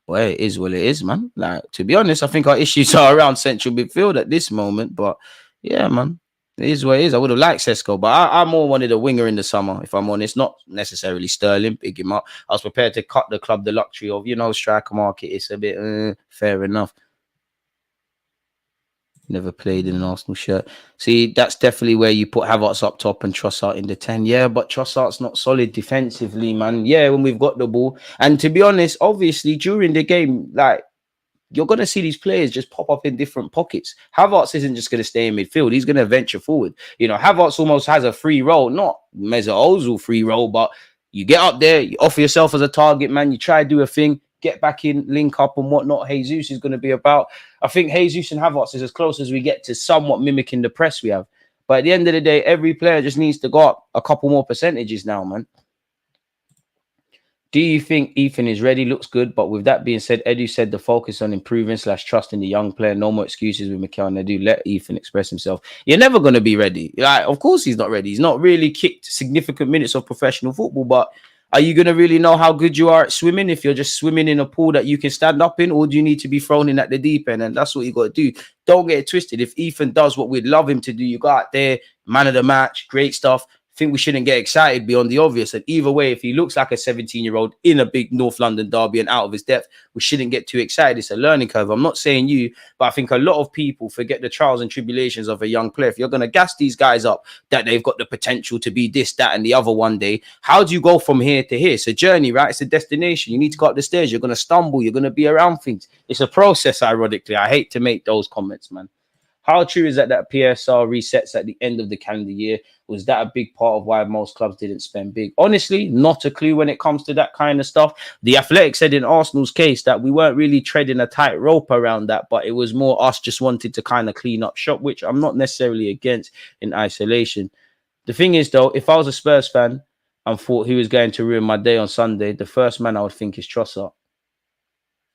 Well, it is what it is, man. Like, to be honest, I think our issues are around central midfield at this moment. But, yeah, man. It is what it is. I would have liked Sesko, but I more wanted a winger in the summer, if I'm honest. Not necessarily Sterling, pick him up. I was prepared to cut the club the luxury of, you know, striker market. It's a bit fair enough. Never played in an Arsenal shirt. See, that's definitely where you put Havertz up top and Trossard in the 10. Yeah, but Trossard's not solid defensively, man. Yeah, when we've got the ball. And to be honest, obviously, during the game, like, you're going to see these players just pop up in different pockets. Havertz isn't just going to stay in midfield. He's going to venture forward. You know, Havertz almost has a free role, not Mesut Ozil free role, but you get up there, you offer yourself as a target man, you try to do a thing, get back in, link up and whatnot. Jesus is going to be about. I think Jesus and Havertz is as close as we get to somewhat mimicking the press we have. But at the end of the day, every player just needs to go up a couple more percentages now, man. Do you think Ethan is ready? Looks good. But with that being said, Edu said the focus on improving / trusting the young player. No more excuses with Mikel and Edu. Let Ethan express himself. You're never going to be ready. Like, of course he's not ready. He's not really kicked significant minutes of professional football. But are you going to really know how good you are at swimming if you're just swimming in a pool that you can stand up in? Or do you need to be thrown in at the deep end? And that's what you got to do. Don't get it twisted. If Ethan does what we'd love him to do, you go out there, man of the match, great stuff. Think we shouldn't get excited beyond the obvious. And either way, if he looks like a 17-year-old in a big North London derby and out of his depth, we shouldn't get too excited. It's a learning curve. I'm not saying you, but I think a lot of people forget the trials and tribulations of a young player. If you're going to gas these guys up that they've got the potential to be this, that, and the other one day, how do you go from here to here? It's a journey, right? It's a destination. You need to go up the stairs. You're going to stumble. You're going to be around things. It's a process, ironically. I hate to make those comments, man. How true is that PSR resets at the end of the calendar year? Was that a big part of why most clubs didn't spend big? Honestly, not a clue when it comes to that kind of stuff. The Athletic said in Arsenal's case that we weren't really treading a tight rope around that, but it was more us just wanted to kind of clean up shop, which I'm not necessarily against in isolation. The thing is, though, if I was a Spurs fan and thought he was going to ruin my day on Sunday, the first man I would think is Trossard.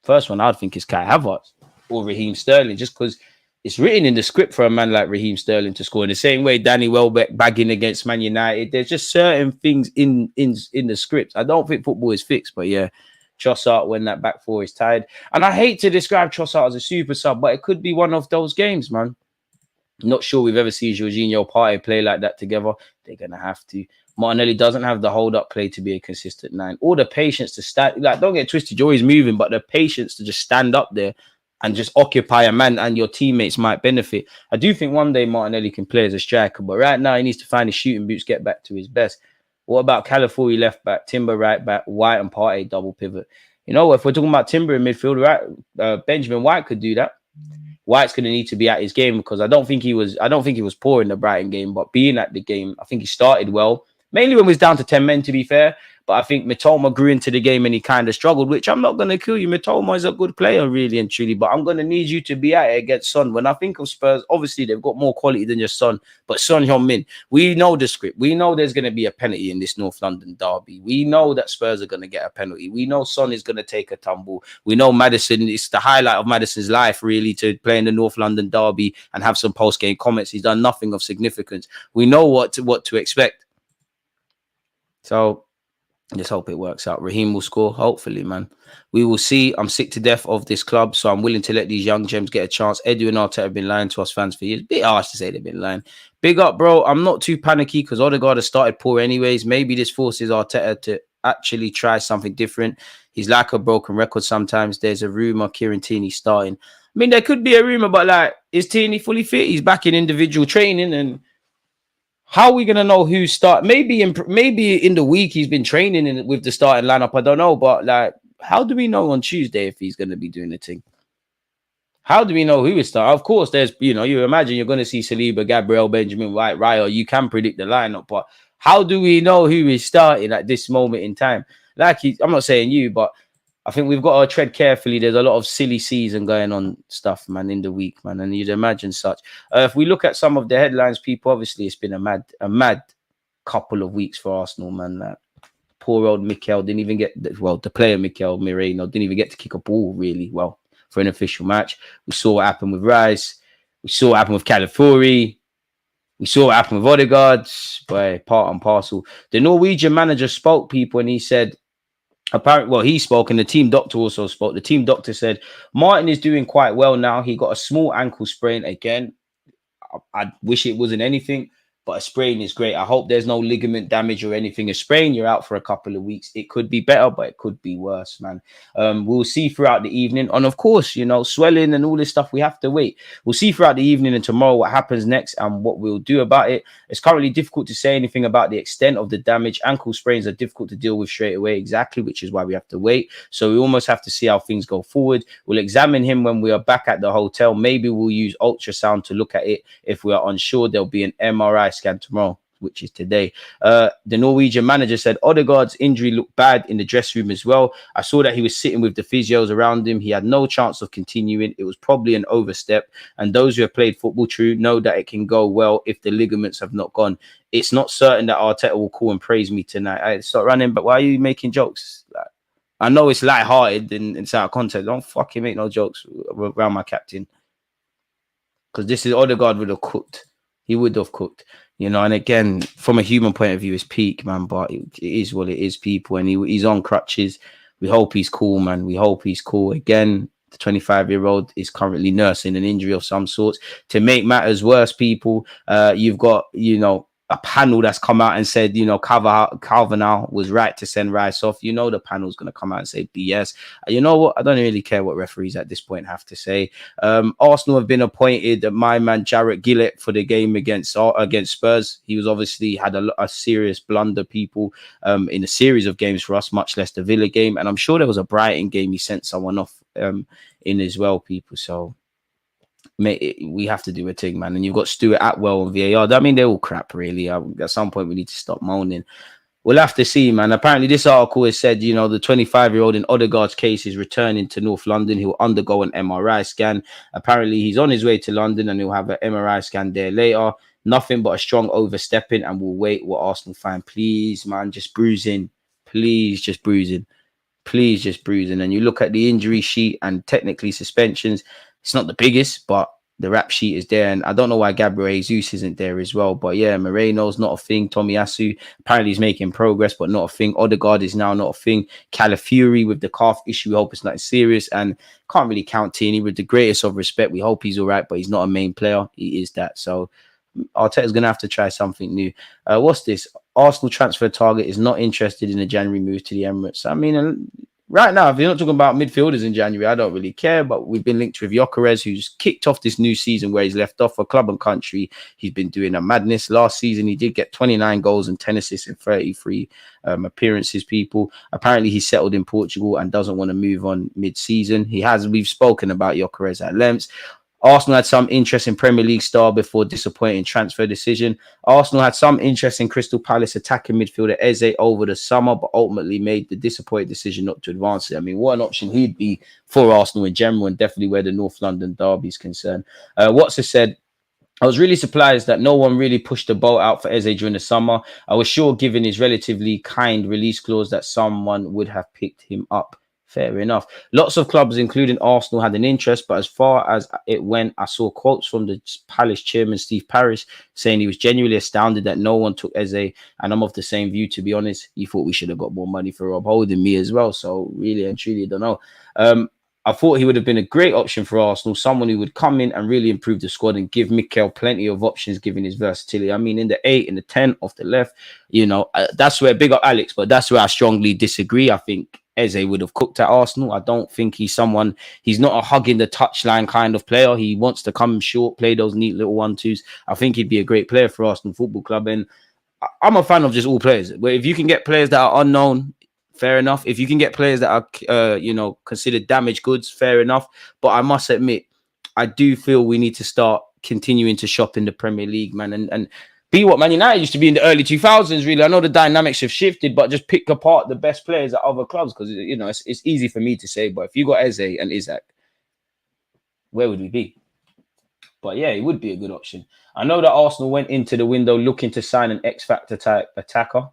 First one I would think is Kai Havertz or Raheem Sterling, just because it's written in the script for a man like Raheem Sterling to score. In the same way Danny Welbeck bagging against Man United, there's just certain things in the script. I don't think football is fixed, but yeah, Trossard when that back four is tired. And I hate to describe Trossard as a super sub, but it could be one of those games, man. Not sure we've ever seen Jorginho Partey play like that together. They're going to have to. Martinelli doesn't have the hold-up play to be a consistent 9. Or the patience to stand. Like, don't get twisted, you're always moving, but the patience to just stand up there and just occupy a man and your teammates might benefit. I do think one day Martinelli can play as a striker, but right now he needs to find his shooting boots, get back to his best. What about Calafiori left back, Timber right back, White and Partey double pivot? You know, if we're talking about Timber in midfield, right? Benjamin White could do that. White's going to need to be at his game because I don't think he was poor in the Brighton game, but being at the game, I think he started well. Mainly when it was down to 10 men, to be fair. But I think Mitoma grew into the game and he kind of struggled, which I'm not going to kill you. Mitoma is a good player, really and truly. But I'm going to need you to be at it against Son. When I think of Spurs, obviously they've got more quality than just Son. But Son Heung-min, we know the script. We know there's going to be a penalty in this North London derby. We know that Spurs are going to get a penalty. We know Son is going to take a tumble. We know Maddison, it's the highlight of Maddison's life, really, to play in the North London derby and have some post-game comments. He's done nothing of significance. We know what to expect. So just hope it works out. Raheem will score, hopefully, man. We will see. I'm sick to death of this club, so I'm willing to let these young gems get a chance. Edu and Arteta have been lying to us fans for years. Bit harsh to say they've been lying. Big up, bro. I'm not too panicky because Odegaard has started poor anyways. Maybe this forces Arteta to actually try something different. He's like a broken record sometimes. There's a rumour Kieran Tierney starting. I mean, there could be a rumour, but like, is Tierney fully fit? He's back in individual training and how are we going to know who start? Maybe in the week he's been training with the starting lineup. I don't know. But like, how do we know on Tuesday if he's going to be doing the thing? How do we know who is starting? Of course, there's, you know, you imagine you're going to see Saliba, Gabriel, Benjamin, White, Raya. You can predict the lineup. But how do we know who is starting at this moment in time? Like, I'm not saying you, but I think we've got to tread carefully. There's a lot of silly season going on stuff, man, in the week, man. And you'd imagine such. If we look at some of the headlines, people, obviously it's been a mad couple of weeks for Arsenal, man. That poor old Mikel didn't even get, the player Mikel Merino didn't even get to kick a ball really well for an official match. We saw what happened with Rice. We saw what happened with Calafiori. We saw what happened with Odegaard. Boy, part and parcel. The Norwegian manager spoke, people, and he said, apparently, well, he spoke and the team doctor also spoke. The team doctor said, Martin is doing quite well now. He got a small ankle sprain. Again, I wish it wasn't anything, but a sprain is great. I hope there's no ligament damage or anything. A sprain, you're out for a couple of weeks. It could be better, but it could be worse, man. We'll see throughout the evening. And of course, you know, swelling and all this stuff, we have to wait. We'll see throughout the evening and tomorrow what happens next and what we'll do about it. It's currently difficult to say anything about the extent of the damage. Ankle sprains are difficult to deal with straight away, exactly, which is why we have to wait. So we almost have to see how things go forward. We'll examine him when we are back at the hotel. Maybe we'll use ultrasound to look at it. If we are unsure, there'll be an MRI scan tomorrow. which is today. The Norwegian manager said Odegaard's injury looked bad in the dressing room as well. I saw that he was sitting with the physios around him. He had no chance of continuing. It was probably an overstep. And those who have played football true know that it can go well if the ligaments have not gone. It's not certain that Arteta will call and praise me tonight. I start running, but why are you making jokes? Like, I know it's light-hearted and it's out of context. Don't fucking make no jokes around my captain. Because this is Odegaard would have cooked. He would have cooked. You know, and again, from a human point of view, it's peak, man. But it is what it is, people. And he's on crutches. We hope he's cool, man. We hope he's cool. Again, the 25-year-old is currently nursing an injury of some sorts. To make matters worse, people, you've got, you know, a panel that's come out and said, you know, Calvin was right to send Rice off. You know, the panel's going to come out and say BS. You know what? I don't really care what referees at this point have to say. Arsenal have been appointed my man Jarrett Gillett for the game against Spurs. He was obviously had a serious blunder, people, in a series of games for us, much less the Villa game. And I'm sure there was a Brighton game he sent someone off in as well, people. So we have to do a thing, man. And you've got Stuart Atwell and VAR. I mean, they're all crap, really. At some point, we need to stop moaning. We'll have to see, man. Apparently, this article has said, you know, the 25-year-old in Odegaard's case is returning to North London. He'll undergo an MRI scan. Apparently, he's on his way to London and he'll have an MRI scan there later. Nothing but a strong overstepping, and we'll wait what Arsenal fan. Please, man, just bruising. Please, just bruising. Please, just bruising. And you look at the injury sheet and technically suspensions. It's not the biggest, but the rap sheet is there. And I don't know why Gabriel Jesus isn't there as well. But yeah, Moreno's not a thing. Tomiyasu apparently is making progress, but not a thing. Odegaard is now not a thing. Calafiori with the calf issue, we hope it's not serious. And can't really count Tierney with the greatest of respect. We hope he's all right, but he's not a main player. He is that. So Arteta's going to have to try something new. What's this? Arsenal transfer target is not interested in a January move to the Emirates. I mean, right now, if you're not talking about midfielders in January, I don't really care. But we've been linked with Gyökeres, who's kicked off this new season where he's left off for club and country. He's been doing a madness. Last season, he did get 29 goals and 10 assists in 33 appearances, people. Apparently, he's settled in Portugal and doesn't want to move on mid-season. We've spoken about Gyökeres at length. Arsenal had some interest in Premier League star before disappointing transfer decision. Arsenal had some interest in Crystal Palace attacking midfielder Eze over the summer, but ultimately made the disappointing decision not to advance it. I mean, what an option he'd be for Arsenal in general, and definitely where the North London derby is concerned. Watson said, I was really surprised that no one really pushed the boat out for Eze during the summer. I was sure, given his relatively kind release clause, that someone would have picked him up. Fair enough. Lots of clubs, including Arsenal, had an interest, but as far as it went, I saw quotes from the Palace chairman, Steve Parish, saying he was genuinely astounded that no one took Eze, and I'm of the same view, to be honest. He thought we should have got more money for Rob Holding, me as well, so really and truly, don't know. I thought he would have been a great option for Arsenal, someone who would come in and really improve the squad and give Mikel plenty of options, given his versatility. I mean, in the 8, in the 10, off the left, you know, that's where, big up Alex, but that's where I strongly disagree. I think Eze would have cooked at Arsenal. I don't think he's not a hugging the touchline kind of player. He wants to come short, play those neat little 1-2s. I think he'd be a great player for Arsenal Football Club. And I'm a fan of just all players. But if you can get players that are unknown, fair enough. If you can get players that are, considered damaged goods, fair enough. But I must admit, I do feel we need to start continuing to shop in the Premier League, man. And be what Man United used to be in the early 2000s, really. I know the dynamics have shifted, but just pick apart the best players at other clubs, because, you know, it's easy for me to say, but if you got Eze and Isaac, where would we be? But yeah, it would be a good option. I know that Arsenal went into the window looking to sign an X-Factor type attacker,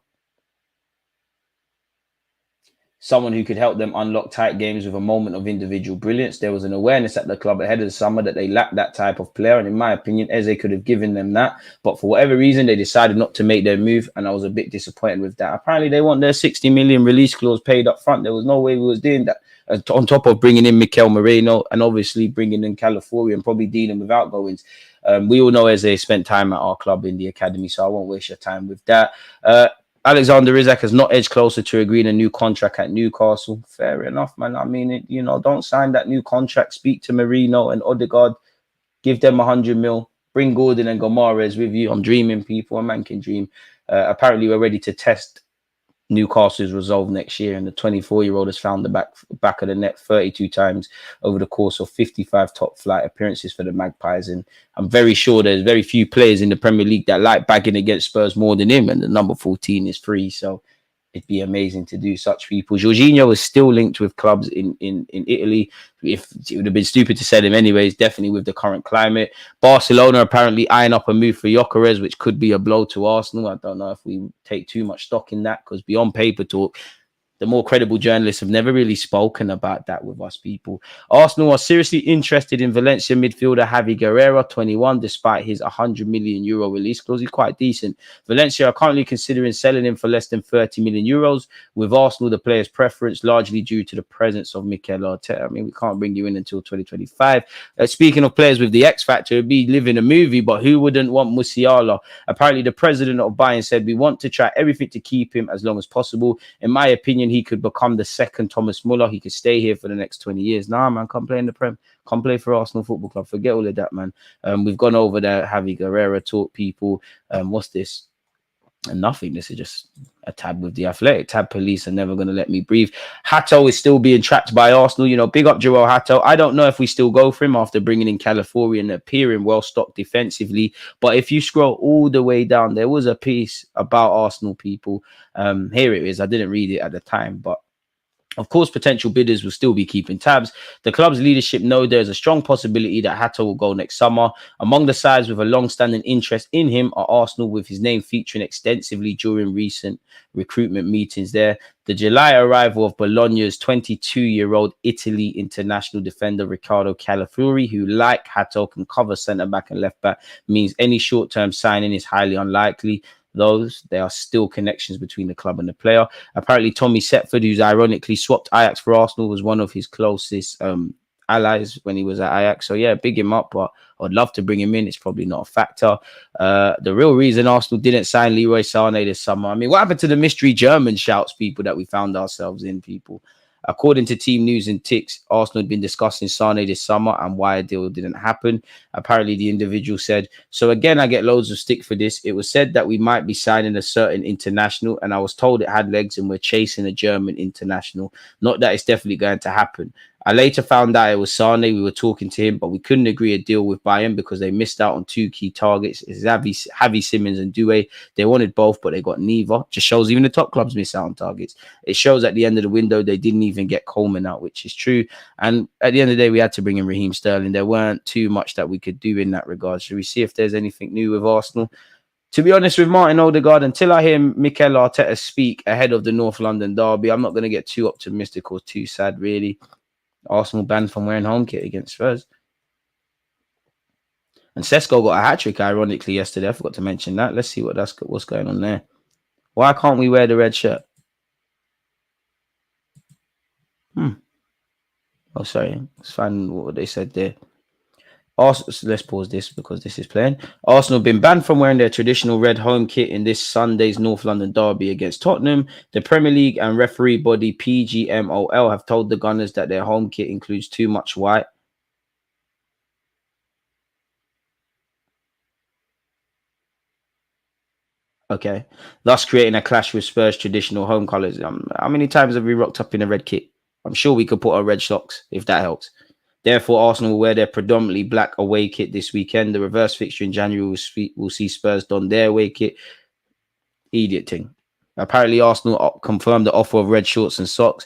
someone who could help them unlock tight games with a moment of individual brilliance. There was an awareness at the club ahead of the summer that they lacked that type of player. And in my opinion, Eze could have given them that. But for whatever reason, they decided not to make their move. And I was a bit disappointed with that. Apparently, they want their 60 million release clause paid up front. There was no way we was doing that. On top of bringing in Mikel Moreno and obviously bringing in Calafiori and probably dealing with outgoings. We all know Eze spent time at our club in the academy, so I won't waste your time with that. Alexander Isak has not edged closer to agreeing a new contract at Newcastle. Fair enough, man. I mean, don't sign that new contract. Speak to Marino and Odegaard. Give them 100 mil. Bring Gordon and Gomares with you. I'm dreaming, people. A man can dream. Apparently, we're ready to test Newcastle is resolved next year, and the 24-year-old has found the back of the net 32 times over the course of 55 top flight appearances for the Magpies. And I'm very sure there's very few players in the Premier League that like bagging against Spurs more than him. And the number 14 is free, so it'd be amazing to do such people. Jorginho is still linked with clubs in Italy. If it would have been stupid to sell him anyways, definitely with the current climate. Barcelona apparently eyeing up a move for Gyökeres, which could be a blow to Arsenal. I don't know if we take too much stock in that, because beyond paper talk, the more credible journalists have never really spoken about that with us people. Arsenal are seriously interested in Valencia midfielder Javi Guerrero, 21, despite his €100 million release clause. He's quite decent. Valencia are currently considering selling him for less than €30 million, with Arsenal the player's preference, largely due to the presence of Mikel Arteta. I mean, we can't bring you in until 2025. Speaking of players with the X factor, it'd be living a movie, but who wouldn't want Musiala? Apparently, the president of Bayern said, "We want to try everything to keep him as long as possible. In my opinion, he could become the second Thomas Muller. He could stay here for the next 20 years. Nah, man, come play in the Prem. Come play for Arsenal Football Club. Forget all of that, man. We've gone over there. Javi Guerrero taught people. What's this? And nothing. This is just a tab with the Athletic. Tab police are never going to let me breathe. Hato is still being trapped by Arsenal. You know, big up Joel Hato. I don't know if we still go for him after bringing in California and appearing well stocked defensively. But if you scroll all the way down, there was a piece about Arsenal people. Here it is. I didn't read it at the time, but of course, potential bidders will still be keeping tabs. The club's leadership know there's a strong possibility that Hato will go next summer. Among the sides with a long-standing interest in him are Arsenal, with his name featuring extensively during recent recruitment meetings there. The July arrival of Bologna's 22-year-old Italy international defender Riccardo Calafiori, who, like Hato, can cover centre-back and left-back, means any short-term signing is highly unlikely. There are still connections between the club and the player. Apparently, Tommy Setford, who's ironically swapped Ajax for Arsenal, was one of his closest allies when he was at Ajax. So, yeah, big him up, but I'd love to bring him in. It's probably not a factor. The real reason Arsenal didn't sign Leroy Sané this summer, I mean, what happened to the mystery German shouts, people, that we found ourselves in, people? According to Team News and Ticks, Arsenal had been discussing Sané this summer and why a deal didn't happen. Apparently, the individual said, "So again, I get loads of stick for this. It was said that we might be signing a certain international, and I was told it had legs and we're chasing a German international. Not that it's definitely going to happen. I later found out it was Sané. We were talking to him, but we couldn't agree a deal with Bayern because they missed out on two key targets, Xavi Simons and Doué. They wanted both, but they got neither. Just shows even the top clubs miss out on targets. It shows at the end of the window they didn't even get Coleman out, which is true. And at the end of the day, we had to bring in Raheem Sterling. There weren't too much that we could do in that regard. Should we see if there's anything new with Arsenal? To be honest with Martin Odegaard, until I hear Mikel Arteta speak ahead of the North London derby, I'm not going to get too optimistic or too sad, really. Arsenal banned from wearing home kit against Spurs. And Sesko got a hat-trick, ironically, yesterday. I forgot to mention that. Let's see what's going on there. Why can't we wear the red shirt? Oh, sorry. Let's find what they said there. Arsenal, so let's pause this because this is playing. Arsenal have been banned from wearing their traditional red home kit in this Sunday's North London derby against Tottenham. The Premier League and referee body PGMOL have told the Gunners that their home kit includes too much white. Okay. Thus creating a clash with Spurs' traditional home colours. How many times have we rocked up in a red kit? I'm sure we could put on red socks if that helps. Therefore, Arsenal will wear their predominantly black away kit this weekend. The reverse fixture in January will see Spurs don their away kit. Idiot thing. Apparently, Arsenal confirmed the offer of red shorts and socks.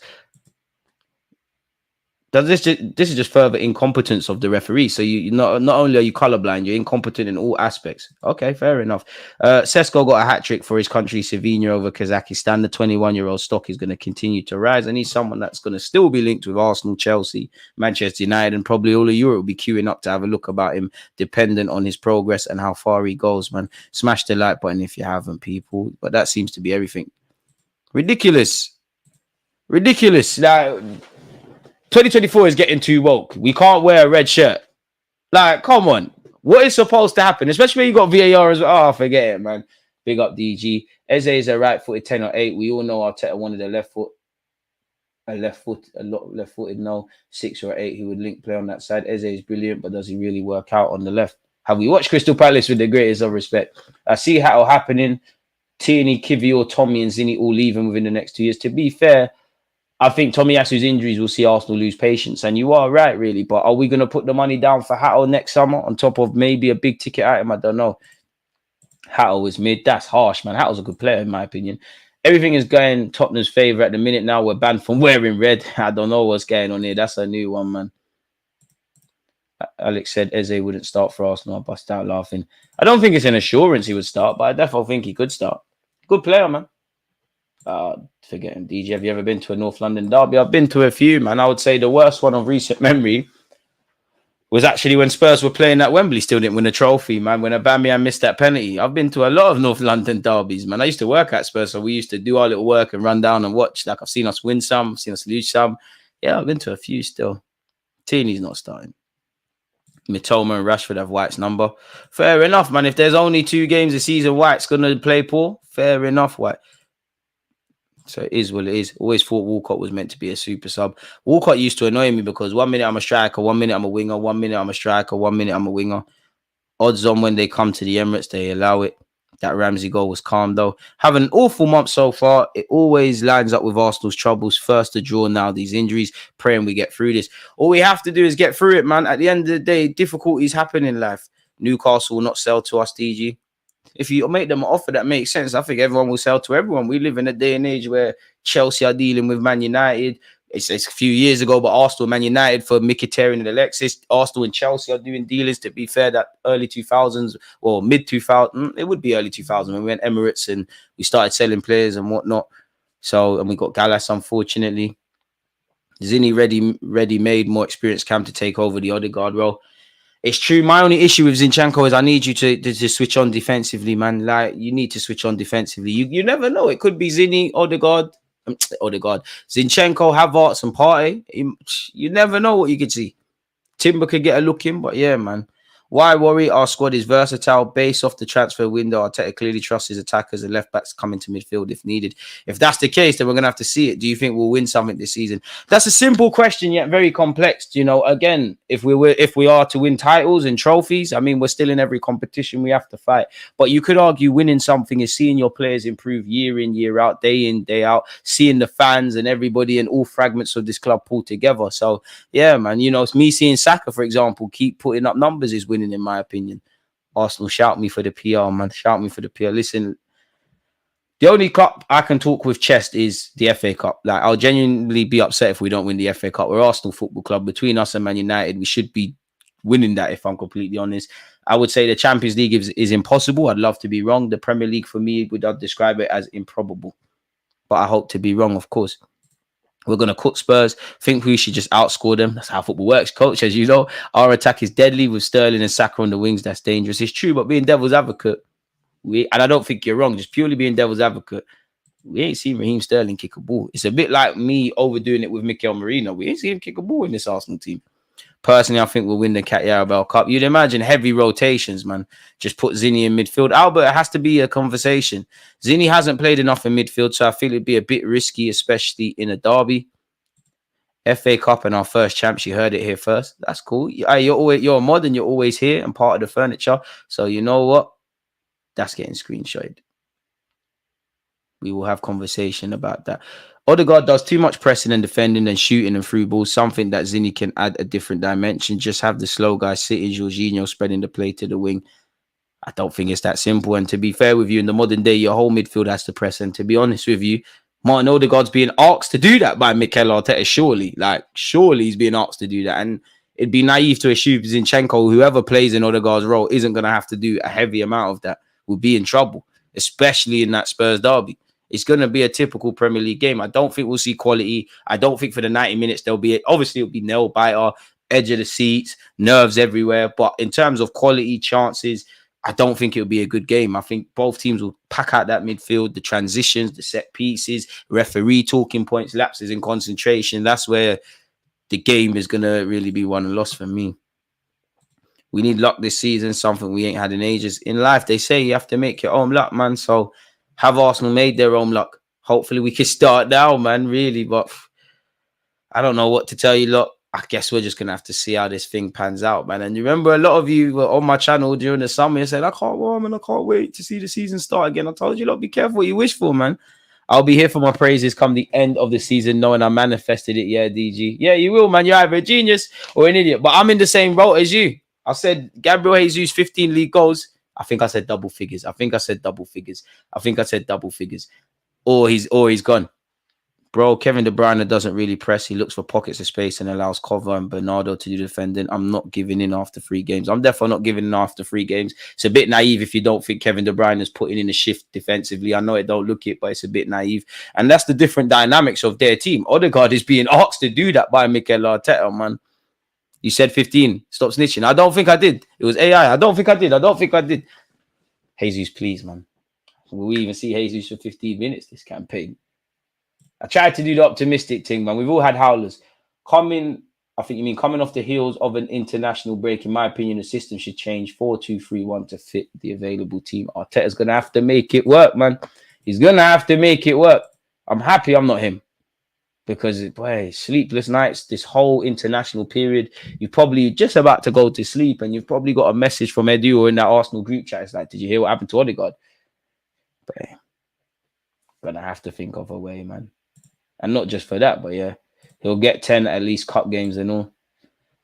This is just further incompetence of the referee. So you not only are you colorblind, you're incompetent in all aspects. Okay, fair enough. Sesko got a hat-trick for his country, Slovenia, over Kazakhstan. The 21-year-old stock is going to continue to rise, and he's someone that's going to still be linked with Arsenal, Chelsea, Manchester United, and probably all of Europe will be queuing up to have a look about him, dependent on his progress and how far he goes, man. Smash the like button if you haven't, people. But that seems to be everything. Ridiculous. Now, 2024 is getting too woke. We can't wear a red shirt. Like, come on. What is supposed to happen? Especially when you got VAR as well. Oh, forget it, man. Big up DG. Eze is a right-footed 10 or 8. We all know Arteta wanted a left-footed, no 6 or 8 who would link play on that side. Eze is brilliant, but does he really work out on the left? Have we watched Crystal Palace with the greatest of respect? I see how happening. Tierney, Kivior, Tommy, and Zinni all leaving within the next 2 years. To be fair, I think Tomiyasu's injuries will see Arsenal lose patience. And you are right, really. But are we going to put the money down for Hatto next summer on top of maybe a big ticket item? I don't know. Hatto was mid. That's harsh, man. Hatto's a good player, in my opinion. Everything is going Tottenham's favour at the minute now. We're banned from wearing red. I don't know what's going on here. That's a new one, man. Alex said Eze wouldn't start for Arsenal. I bust out laughing. I don't think it's an assurance he would start, but I definitely think he could start. Good player, man. Forgetting DJ. Have you ever been to a North London derby? I've been to a few, man. I would say the worst one of recent memory was actually when Spurs were playing at Wembley. Still didn't win a trophy, man. When Aubameyang missed that penalty. I've been to a lot of North London derbies, man. I used to work at Spurs, so we used to do our little work and run down and watch. Like, I've seen us win some, I've seen us lose some. Yeah, I've been to a few still. Tierney's not starting. Mitoma and Rashford have White's number. Fair enough, man. If there's only 2 games a season, White's going to play poor. Fair enough, White. So it is what it is. Always thought Walcott was meant to be a super sub. Walcott used to annoy me because 1 minute I'm a striker, 1 minute I'm a winger, 1 minute I'm a striker, 1 minute I'm a winger. Odds on when they come to the Emirates, they allow it. That Ramsey goal was calm, though. Having an awful month so far. It always lines up with Arsenal's troubles. First to draw, now these injuries. Praying we get through this. All we have to do is get through it, man. At the end of the day, difficulties happen in life. Newcastle will not sell to us, DG. If you make them an offer that makes sense, I think everyone will sell to everyone. We live in a day and age where Chelsea are dealing with Man United. It's a few years ago, but Arsenal, Man United for Mkhitaryan and Alexis. Arsenal and Chelsea are doing dealings. To be fair, that early 2000s or mid 2000s, it would be early 2000s when we went Emirates and we started selling players and whatnot. So, and we got Gallas, unfortunately. Zinni ready-made, more experienced Cam to take over the Odegaard role. It's true. My only issue with Zinchenko is I need you to switch on defensively, man. Like, you need to switch on defensively. You never know. It could be Zinni, Odegaard, Zinchenko, Havertz, and Partey. You never know what you could see. Timber could get a look in, but yeah, man. Why worry? Our squad is versatile. Based off the transfer window, Arteta clearly trusts his attackers and left backs coming to midfield if needed. If that's the case, then we're going to have to see it. Do you think we'll win something this season? That's a simple question, yet very complex. You know, again, if we are to win titles and trophies, I mean, we're still in every competition we have to fight. But you could argue winning something is seeing your players improve year in, year out, day in, day out, seeing the fans and everybody and all fragments of this club pull together. So, yeah, man, you know, it's me seeing Saka, for example, keep putting up numbers is winning, in my opinion. Arsenal, shout me for the PR, man. Shout me for the PR. Listen, the only cup I can talk with chest is the FA Cup. Like, I'll genuinely be upset if we don't win the FA Cup. We're Arsenal Football Club. Between us and Man United, we should be winning that, if I'm completely honest. I would say the Champions League is impossible. I'd love to be wrong. The Premier League, for me, I'd describe it as improbable. But I hope to be wrong, of course. We're going to cook Spurs. Think we should just outscore them. That's how football works, coach. As you know, our attack is deadly with Sterling and Saka on the wings. That's dangerous. It's true, but being devil's advocate, and I don't think you're wrong, just purely being devil's advocate, we ain't seen Raheem Sterling kick a ball. It's a bit like me overdoing it with Mikel Merino. We ain't seen him kick a ball in this Arsenal team. Personally, I think we'll win the Carabao Cup. You'd imagine heavy rotations, man. Just put Zinni in midfield. Albert, it has to be a conversation. Zinni hasn't played enough in midfield, so I feel it'd be a bit risky, especially in a derby. FA Cup and our first champs. You heard it here first. That's cool. You're a mod and you're always here and part of the furniture. So you know what? That's getting screenshotted. We will have conversation about that. Odegaard does too much pressing and defending and shooting and through balls, something that Zinni can add a different dimension. Just have the slow guy sitting, Jorginho spreading the play to the wing. I don't think it's that simple. And to be fair with you, in the modern day, your whole midfield has to press. And to be honest with you, Martin Odegaard's being asked to do that by Mikel Arteta, surely. Like, surely he's being asked to do that. And it'd be naive to assume Zinchenko, whoever plays in Odegaard's role, isn't going to have to do a heavy amount of that. We'll be in trouble, especially in that Spurs derby. It's going to be a typical Premier League game. I don't think we'll see quality. I don't think for the 90 minutes there'll be... Obviously, it'll be nail-biter, edge of the seats, nerves everywhere. But in terms of quality, chances, I don't think it'll be a good game. I think both teams will pack out that midfield, the transitions, the set pieces, referee talking points, lapses in concentration. That's where the game is going to really be won and lost for me. We need luck this season, something we ain't had in ages. In life, they say you have to make your own luck, man. So have Arsenal made their own luck? Hopefully we can start now, man, really. But I don't know what to tell you, lot. I guess we're just gonna have to see how this thing pans out, man. And you remember a lot of you were on my channel during the summer and said, I can't wait to see the season start again. I told you, look, be careful what you wish for, man. I'll be here for my praises come the end of the season, knowing I manifested it. Yeah, DG. Yeah, you will, man. You're either a genius or an idiot. But I'm in the same boat as you. I said Gabriel Jesus, 15 league goals. I think I said double figures. I think I said double figures. Or he's gone. Bro, Kevin De Bruyne doesn't really press. He looks for pockets of space and allows Cover and Bernardo to do defending. I'm not giving in after 3 games. I'm definitely not giving in after 3 games. It's a bit naive if you don't think Kevin De Bruyne is putting in a shift defensively. I know it don't look it, but it's a bit naive. And that's the different dynamics of their team. Odegaard is being asked to do that by Mikel Arteta, man. You said 15. Stop snitching. I don't think I did. It was AI. I don't think I did. Jesus, please, man. Will we even see Jesus for 15 minutes this campaign? I tried to do the optimistic thing, man. We've all had howlers. Coming off the heels of an international break. In my opinion, the system should change 4-2-3-1 to fit the available team. Arteta's going to have to make it work, man. He's going to have to make it work. I'm happy I'm not him. Because, boy, sleepless nights, this whole international period, you're probably just about to go to sleep and you've probably got a message from Edu or in that Arsenal group chat. It's like, did you hear what happened to Odegaard? But going to have to think of a way, man. And not just for that, but yeah, he'll get 10 at least cup games and all.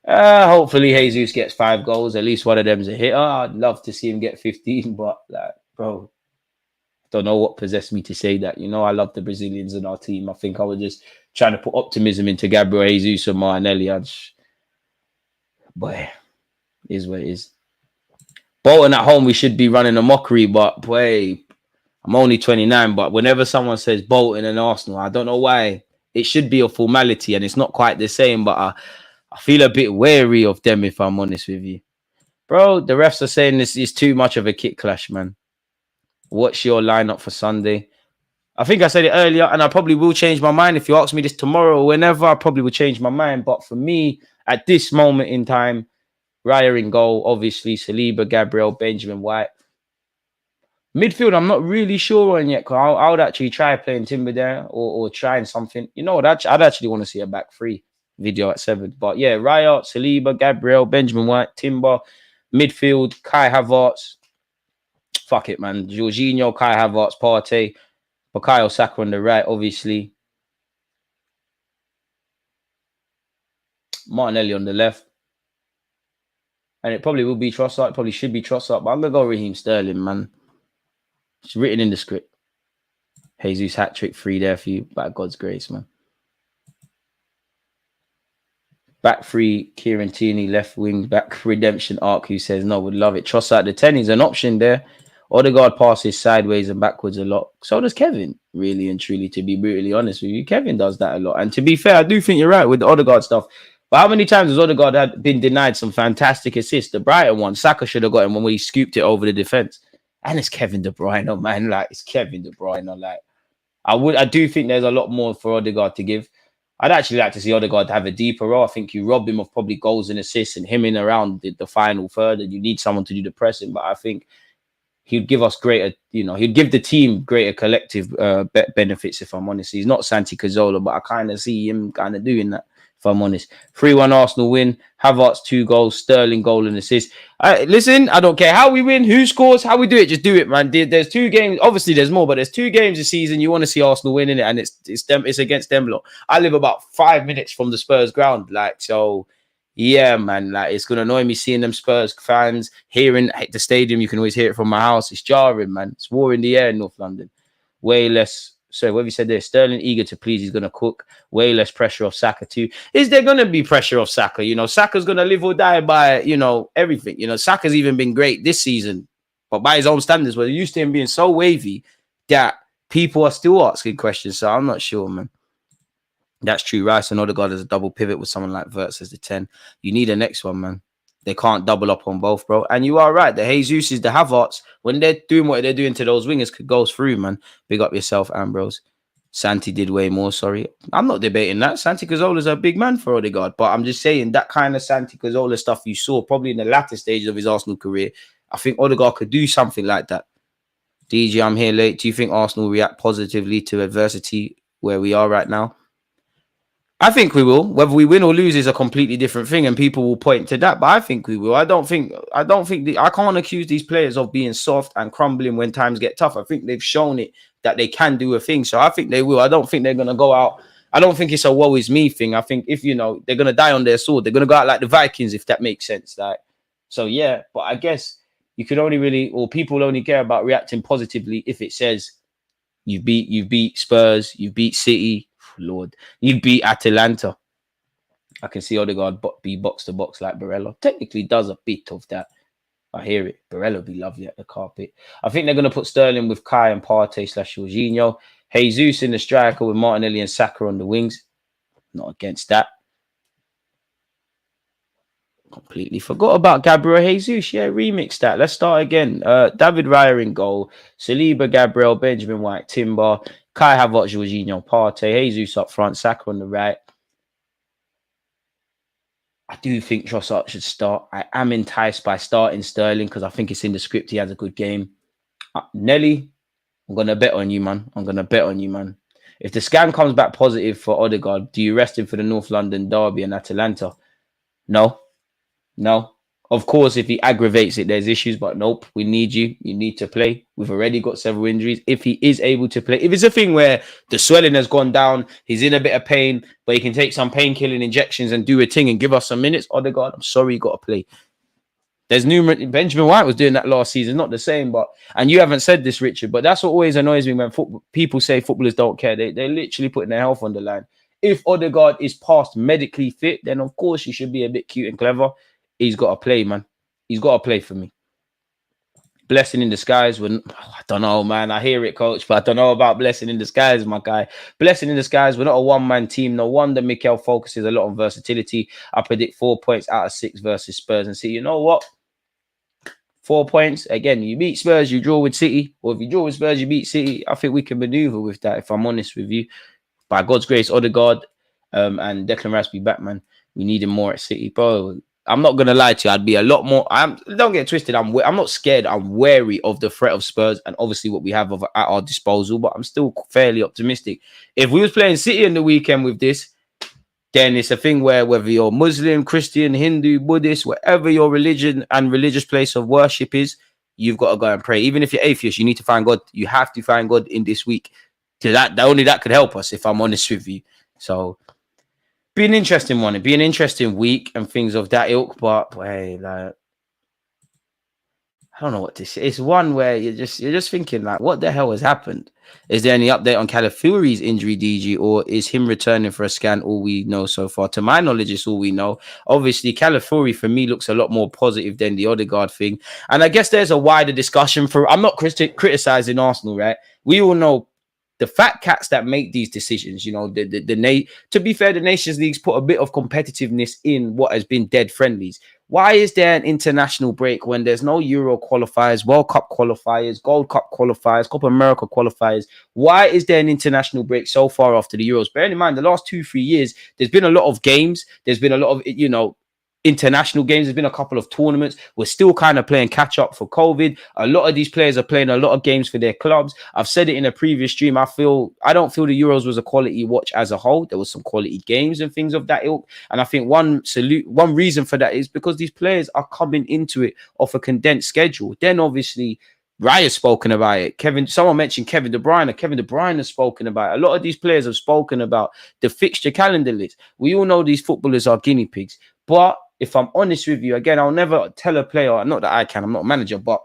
Hopefully Jesus gets 5 goals. At least one of them's a hitter. I'd love to see him get 15, but like, bro, I don't know what possessed me to say that. You know, I love the Brazilians in our team. I think I was just trying to put optimism into Gabriel Jesus and Martinelli. But it is what it is. Bolton at home, we should be running a mockery, but boy, I'm only 29, but whenever someone says Bolton and Arsenal, I don't know why. It should be a formality, and it's not quite the same, but I feel a bit wary of them, if I'm honest with you. Bro, the refs are saying this is too much of a kick clash, man. What's your lineup for Sunday? I think I said it earlier, and I probably will change my mind. If you ask me this tomorrow or whenever, I probably will change my mind. But for me, at this moment in time, Raya in goal, obviously, Saliba, Gabriel, Benjamin White. Midfield, I'm not really sure on yet. Cause I would actually try playing Timber there or trying something. You know what? I'd actually want to see a back 3 video at 7. But yeah, Raya, Saliba, Gabriel, Benjamin White, Timber, midfield, Kai Havertz. Fuck it, man. Jorginho, Kai Havertz, Partey, Bukayo Saka on the right, obviously. Martinelli on the left. And it probably will be Trossard. It probably should be Trossard. But I'm going to go Raheem Sterling, man. It's written in the script. Jesus hat-trick 3 there for you. By God's grace, man. Back 3, Kieran Tierney, left wing, back redemption arc, who says, no, would love it. Trossard the 10 is an option there. Odegaard passes sideways and backwards a lot. So does Kevin, really and truly, to be brutally honest with you. Kevin does that a lot. And to be fair, I do think you're right with the Odegaard stuff. But how many times has Odegaard had been denied some fantastic assists? The Brighton one, Saka should have got him when he scooped it over the defense. And it's Kevin De Bruyne, man. Like, it's Kevin De Bruyne. Like, I do think there's a lot more for Odegaard to give. I'd actually like to see Odegaard have a deeper role. I think you rob him of probably goals and assists and him in around the final third, and you need someone to do the pressing. But I think he'd give us greater, he'd give the team greater collective benefits, if I'm honest. He's not Santi Cazorla, but I kind of see him kind of doing that, if I'm honest. 3-1 Arsenal win. Havertz 2 goals, Sterling goal and assist. Listen, I don't care how we win, who scores, how we do it, just do it, man. There's 2 games. Obviously, there's more, but there's 2 games this season. You want to see Arsenal winning it, and it's against them lot. I live about 5 minutes from the Spurs ground, so yeah, man. Like, it's gonna annoy me seeing them Spurs fans hearing the stadium. You can always hear it from my house. It's jarring, man. It's war in the air in North London. Way less. So what have you said there? Sterling eager to please. He's going to cook. Way less pressure off Saka too. Is there going to be pressure off Saka? Saka's going to live or die by, everything. Saka's even been great this season. But by his own standards, we're used to him being so wavy that people are still asking questions. So I'm not sure, man. That's true. Rice and Odegaard as a double pivot with someone like Wirtz as the 10. You need a next one, man. They can't double up on both, bro. And you are right. The Jesus is the Havertz. When they're doing what they're doing to those wingers, could go through, man. Big up yourself, Ambrose. Santi did way more, sorry. I'm not debating that. Santi Cazorla's a big man for Odegaard. But I'm just saying that kind of Santi Cazorla stuff you saw probably in the latter stages of his Arsenal career. I think Odegaard could do something like that. DG, I'm here late. Do you think Arsenal react positively to adversity where we are right now? I think we will. Whether we win or lose is a completely different thing, and people will point to that. But I think we will. I can't accuse these players of being soft and crumbling when times get tough. I think they've shown it that they can do a thing. So I think they will. I don't think they're gonna go out. I don't think it's a woe is me thing. I think if they're gonna die on their sword, they're gonna go out like the Vikings, if that makes sense. Like, so yeah. But I guess you could only really, or people only care about reacting positively if it says you beat Spurs, you beat City. Lord, you beat Atalanta. I can see Odegaard be box to box like Barella. Technically does a bit of that. I hear it. Barella be lovely at the carpet. I think they're going to put Sterling with Kai and Partey / Jorginho. Jesus in the striker with Martinelli and Saka on the wings. Not against that. Completely forgot about Gabriel Jesus. Yeah, remix that. Let's start again. David Raya in goal. Saliba, Gabriel, Benjamin White, Timber, Kai Havertz, Jorginho, Partey, Jesus up front, Saka on the right. I do think Trossard should start. I am enticed by starting Sterling because I think it's in the script. He has a good game. Nelly, I'm going to bet on you, man. If the scan comes back positive for Odegaard, do you rest him for the North London derby and Atalanta? No. Of course, if he aggravates it, there's issues, but nope, we need you. You need to play. We've already got several injuries. If he is able to play, if it's a thing where the swelling has gone down, he's in a bit of pain, but he can take some pain-killing injections and do a thing and give us some minutes, Odegaard, I'm sorry, you got to play. There's numerous. Benjamin White was doing that last season, not the same, and you haven't said this, Richard, but that's what always annoys me when people say footballers don't care. They're literally putting their health on the line. If Odegaard is past medically fit, then of course you should be a bit cute and clever. He's got to play, man. He's got to play for me. Blessing in disguise. I don't know, man. I hear it, coach, but I don't know about blessing in disguise, my guy. Blessing in disguise. We're not a one-man team. No wonder Mikel focuses a lot on versatility. I predict 4 points out of 6 versus Spurs and City. You know what? 4 points. Again, you beat Spurs, you draw with City. Or if you draw with Spurs, you beat City. I think we can maneuver with that, if I'm honest with you. By God's grace, Odegaard and Declan Rice be back, man. We need him more at City, bro. I'm not going to lie to you. I'd be a lot more. Don't get twisted. I'm not scared. I'm wary of the threat of Spurs and obviously what we have at our disposal, but I'm still fairly optimistic. If we was playing City in the weekend with this, then it's a thing where whether you're Muslim, Christian, Hindu, Buddhist, whatever your religion and religious place of worship is, you've got to go and pray. Even if you're atheist, you need to find God. You have to find God in this week. Only that could help us, if I'm honest with you. So, be an interesting one. It'd be an interesting week and things of that ilk. But hey, like, I don't know what to say. It's one where you're just thinking, like, what the hell has happened? Is there any update on Calafiori's injury, DG, or is him returning for a scan all we know so far? To my knowledge, it's all we know. Obviously, Calafiori for me looks a lot more positive than the Odegaard thing. And I guess there's a wider discussion for. I'm not criticizing Arsenal, right? We all know the fat cats that make these decisions, to be fair, the Nations League's put a bit of competitiveness in what has been dead friendlies. Why is there an international break when there's no Euro qualifiers, World Cup qualifiers, Gold Cup qualifiers, Copa America qualifiers? Why is there an international break so far after the Euros? Bearing in mind, the last 2-3 years, there's been a lot of games. There's been a lot of, international games. There's been a couple of tournaments. We're still kind of playing catch up for COVID. A lot of these players are playing a lot of games for their clubs. I've said it in a previous stream. I don't feel the Euros was a quality watch as a whole. There was some quality games and things of that ilk. And I think one reason for that is because these players are coming into it off a condensed schedule. Then obviously Raya's spoken about it. Someone mentioned Kevin De Bruyne. Kevin De Bruyne has spoken about it. A lot of these players have spoken about the fixture calendar list. We all know these footballers are guinea pigs. But if I'm honest with you, again, I'll never tell a player, not that I can, I'm not a manager, but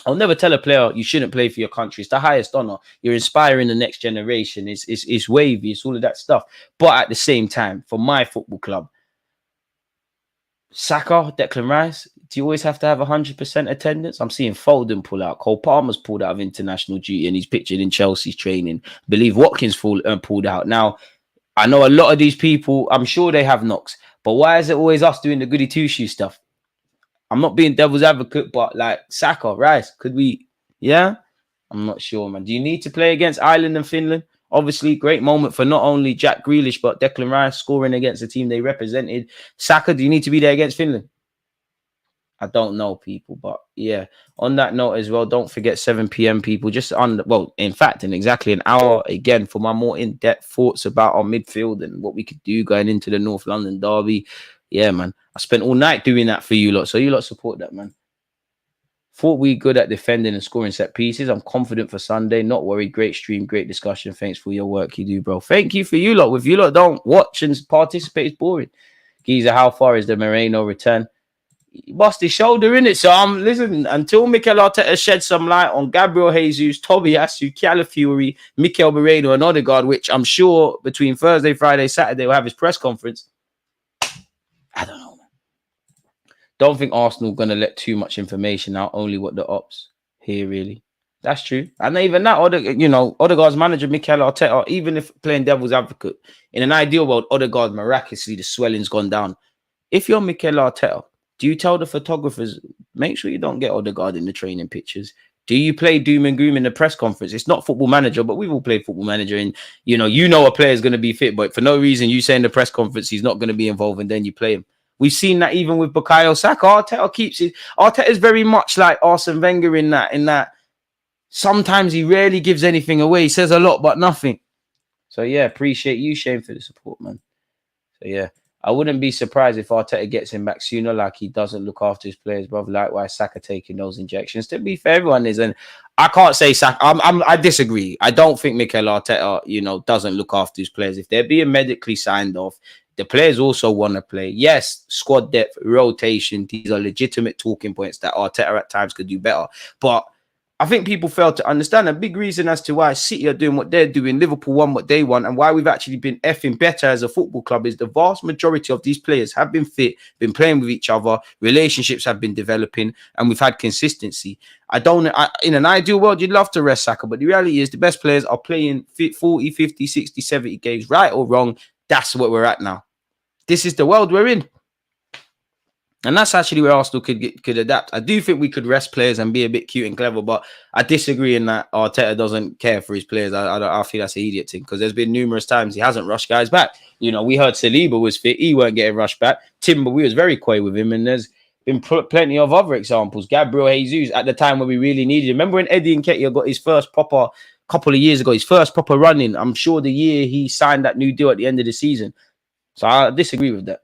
I'll never tell a player you shouldn't play for your country. It's the highest honor. You're inspiring the next generation. It's wavy. It's all of that stuff. But at the same time, for my football club, Saka, Declan Rice, do you always have to have 100% attendance? I'm seeing Foden pull out. Cole Palmer's pulled out of international duty and he's pictured in Chelsea's training. I believe Watkins pulled out. Now, I know a lot of these people, I'm sure they have knocks. But why is it always us doing the goody two-shoe stuff? I'm not being devil's advocate, but like Saka, Rice, could we? Yeah? I'm not sure, man. Do you need to play against Ireland and Finland? Obviously, great moment for not only Jack Grealish, but Declan Rice scoring against the team they represented. Saka, do you need to be there against Finland? I don't know, people, but yeah. On that note as well, don't forget 7 p.m. people. Just on well, in fact, in exactly an hour again for my more in-depth thoughts about our midfield and what we could do going into the North London derby. Yeah, man. I spent all night doing that for you lot, so you lot support that, man. Thought we good at defending and scoring set pieces. I'm confident for Sunday. Not worried. Great stream, great discussion. Thanks for your work you do, bro. Thank you for you lot. If you lot don't watch and participate, it's boring. Geezer, how far is the Moreno return? He bust his shoulder in it. So I'm listening until Mikel Arteta shed some light on Gabriel Jesus, Tobiasu, Calafiori, Mikel Moreno, and Odegaard, which I'm sure between Thursday, Friday, Saturday will have his press conference. I don't know, man. Don't think Arsenal gonna let too much information out. Only what the ops hear, really. That's true. And even that, Odegaard's manager, Mikel Arteta, even if playing devil's advocate, in an ideal world, Odegaard miraculously the swelling's gone down. If you're Mikel Arteta, do you tell the photographers, make sure you don't get Odegaard in the training pictures? Do you play doom and gloom in the press conference? It's not Football Manager, but we've all played Football Manager. And, you know a player is going to be fit, but for no reason you say in the press conference he's not going to be involved and then you play him. We've seen that even with Bukayo Saka. Arteta keeps it. Arteta is very much like Arsene Wenger in that sometimes he rarely gives anything away. He says a lot, but nothing. So, yeah, appreciate you, Shane, for the support, man. So, yeah. I wouldn't be surprised if Arteta gets him back sooner, like he doesn't look after his players, brother. Likewise, Saka taking those injections. To be fair, everyone is, and I can't say Saka. I disagree. I don't think Mikel Arteta, doesn't look after his players. If they're being medically signed off, the players also want to play. Yes, squad depth, rotation. These are legitimate talking points that Arteta at times could do better. But I think people fail to understand a big reason as to why City are doing what they're doing, Liverpool won what they want, and why we've actually been effing better as a football club is the vast majority of these players have been fit, been playing with each other, relationships have been developing, and we've had consistency. In an ideal world, you'd love to rest Saka, but the reality is the best players are playing 40, 50, 60, 70 games, right or wrong. That's what we're at now. This is the world we're in. And that's actually where Arsenal could adapt. I do think we could rest players and be a bit cute and clever, but I disagree in that Arteta doesn't care for his players. I feel that's an idiot thing because there's been numerous times he hasn't rushed guys back. We heard Saliba was fit. He weren't getting rushed back. Timber, we was very coy with him. And there's been plenty of other examples. Gabriel Jesus at the time where we really needed him. Remember when Eddie Nketiah got his first proper, couple of years ago, his first proper run-in? I'm sure the year he signed that new deal at the end of the season. So I disagree with that.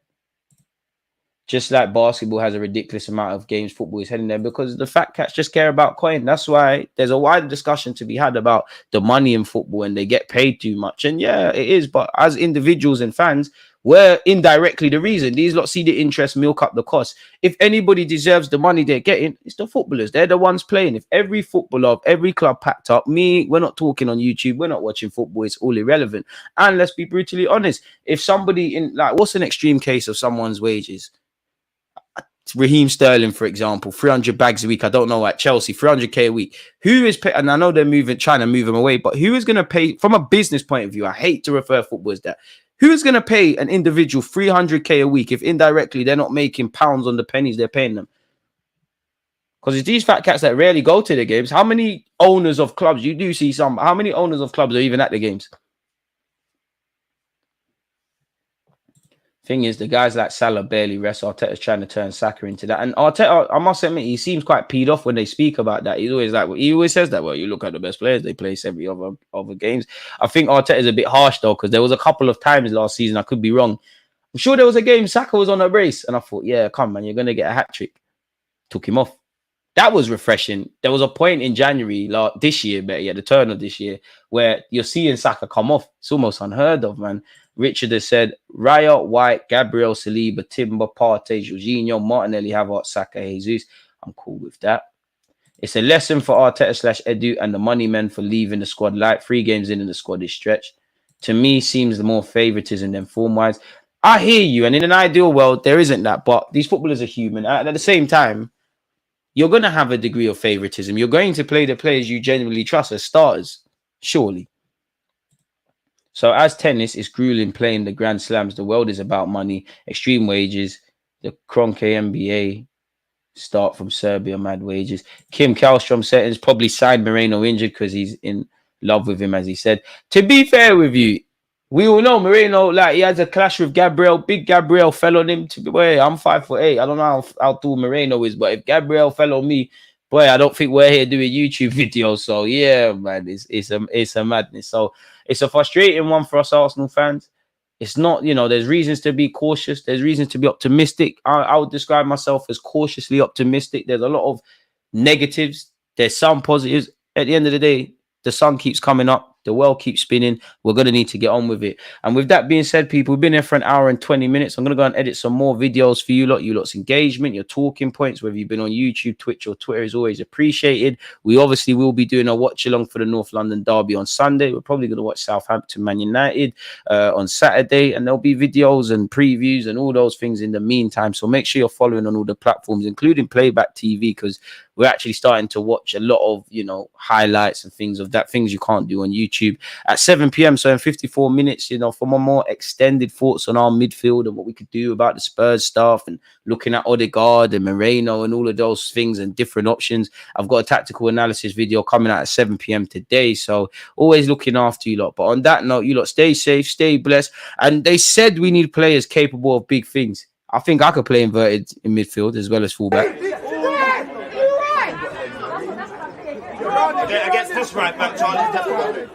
Just like basketball has a ridiculous amount of games, football is heading there because the fat cats just care about coin. That's why there's a wider discussion to be had about the money in football and they get paid too much. And yeah, it is. But as individuals and fans, we're indirectly the reason. These lot see the interest milk up the cost. If anybody deserves the money they're getting, it's the footballers. They're the ones playing. If every footballer of every club packed up, we're not talking on YouTube. We're not watching football. It's all irrelevant. And let's be brutally honest. If somebody what's an extreme case of someone's wages? Raheem Sterling, for example, 300 bags a week. I don't know, at Chelsea, 300k a week. Who is and I know they're trying to move him away, but who is going to pay from a business point of view? I hate to refer football as that. Who is going to pay an individual 300k a week if indirectly they're not making pounds on the pennies they're paying them? Because it's these fat cats that rarely go to the games. How many owners of clubs? You do see some. How many owners of clubs are even at the games? Thing is, the guys like Salah barely rest. Arteta's trying to turn Saka into that. And Arteta, I must admit, he seems quite peed off when they speak about that. He always says that, well, you look at the best players, they play every other games. I think Arteta is a bit harsh, though, because there was a couple of times last season, I could be wrong. I'm sure there was a game, Saka was on a brace, and I thought, yeah, come, man, you're going to get a hat-trick. Took him off. That was refreshing. There was a point in January, this year, but yeah, the turn of this year, where you're seeing Saka come off. It's almost unheard of, man. Richard has said, Raya, White, Gabriel, Saliba, Timber, Partey, Jorginho, Martinelli, Havertz, Saka, Jesus. I'm cool with that. It's a lesson for Arteta/Edu and the money men for leaving the squad light. 3 games in and the squad is stretched. To me, seems the more favoritism than form-wise. I hear you, and in an ideal world, there isn't that, but these footballers are human. And at the same time, you're going to have a degree of favoritism. You're going to play the players you genuinely trust as starters, surely. So as tennis is grueling playing the Grand Slams, the world is about money, extreme wages, the Kronke NBA start from Serbia, mad wages. Kim Kallstrom settings probably signed Moreno injured because he's in love with him, as he said. To be fair with you, We all know Moreno, like he has a clash with Gabriel. Big Gabriel fell on him. To be boy, I'm 5'8". I don't know how tall Moreno is, but if Gabriel fell on me, boy, I don't think we're here doing YouTube videos. So yeah, man, it's a madness. So it's a frustrating one for us Arsenal fans. It's not, you know, there's reasons to be cautious. There's reasons to be optimistic. I would describe myself as cautiously optimistic. There's a lot of negatives. There's some positives. At the end of the day, the sun keeps coming up. The world keeps spinning. We're going to need to get on with it. And with that being said, people, we've been here for an hour and 20 minutes. I'm going to go and edit some more videos for you lot. You lot's engagement, your talking points, whether you've been on YouTube, Twitch, or Twitter is always appreciated. We obviously will be doing a watch along for the North London derby on Sunday. We're probably going to watch Southampton Man United on Saturday. And there'll be videos and previews and all those things in the meantime. So make sure you're following on all the platforms, including Playback TV, because we're actually starting to watch a lot of, you know, highlights and things of that, things you can't do on YouTube at 7 p.m. So in 54 minutes, you know, for my more extended thoughts on our midfield and what we could do about the Spurs stuff and looking at Odegaard and Moreno and all of those things and different options. I've got a tactical analysis video coming out at 7 p.m. today. So always looking after you lot. But on that note, you lot stay safe, stay blessed. And they said we need players capable of big things. I think I could play inverted in midfield as well as fullback. Against this right back, Charlie's definitely.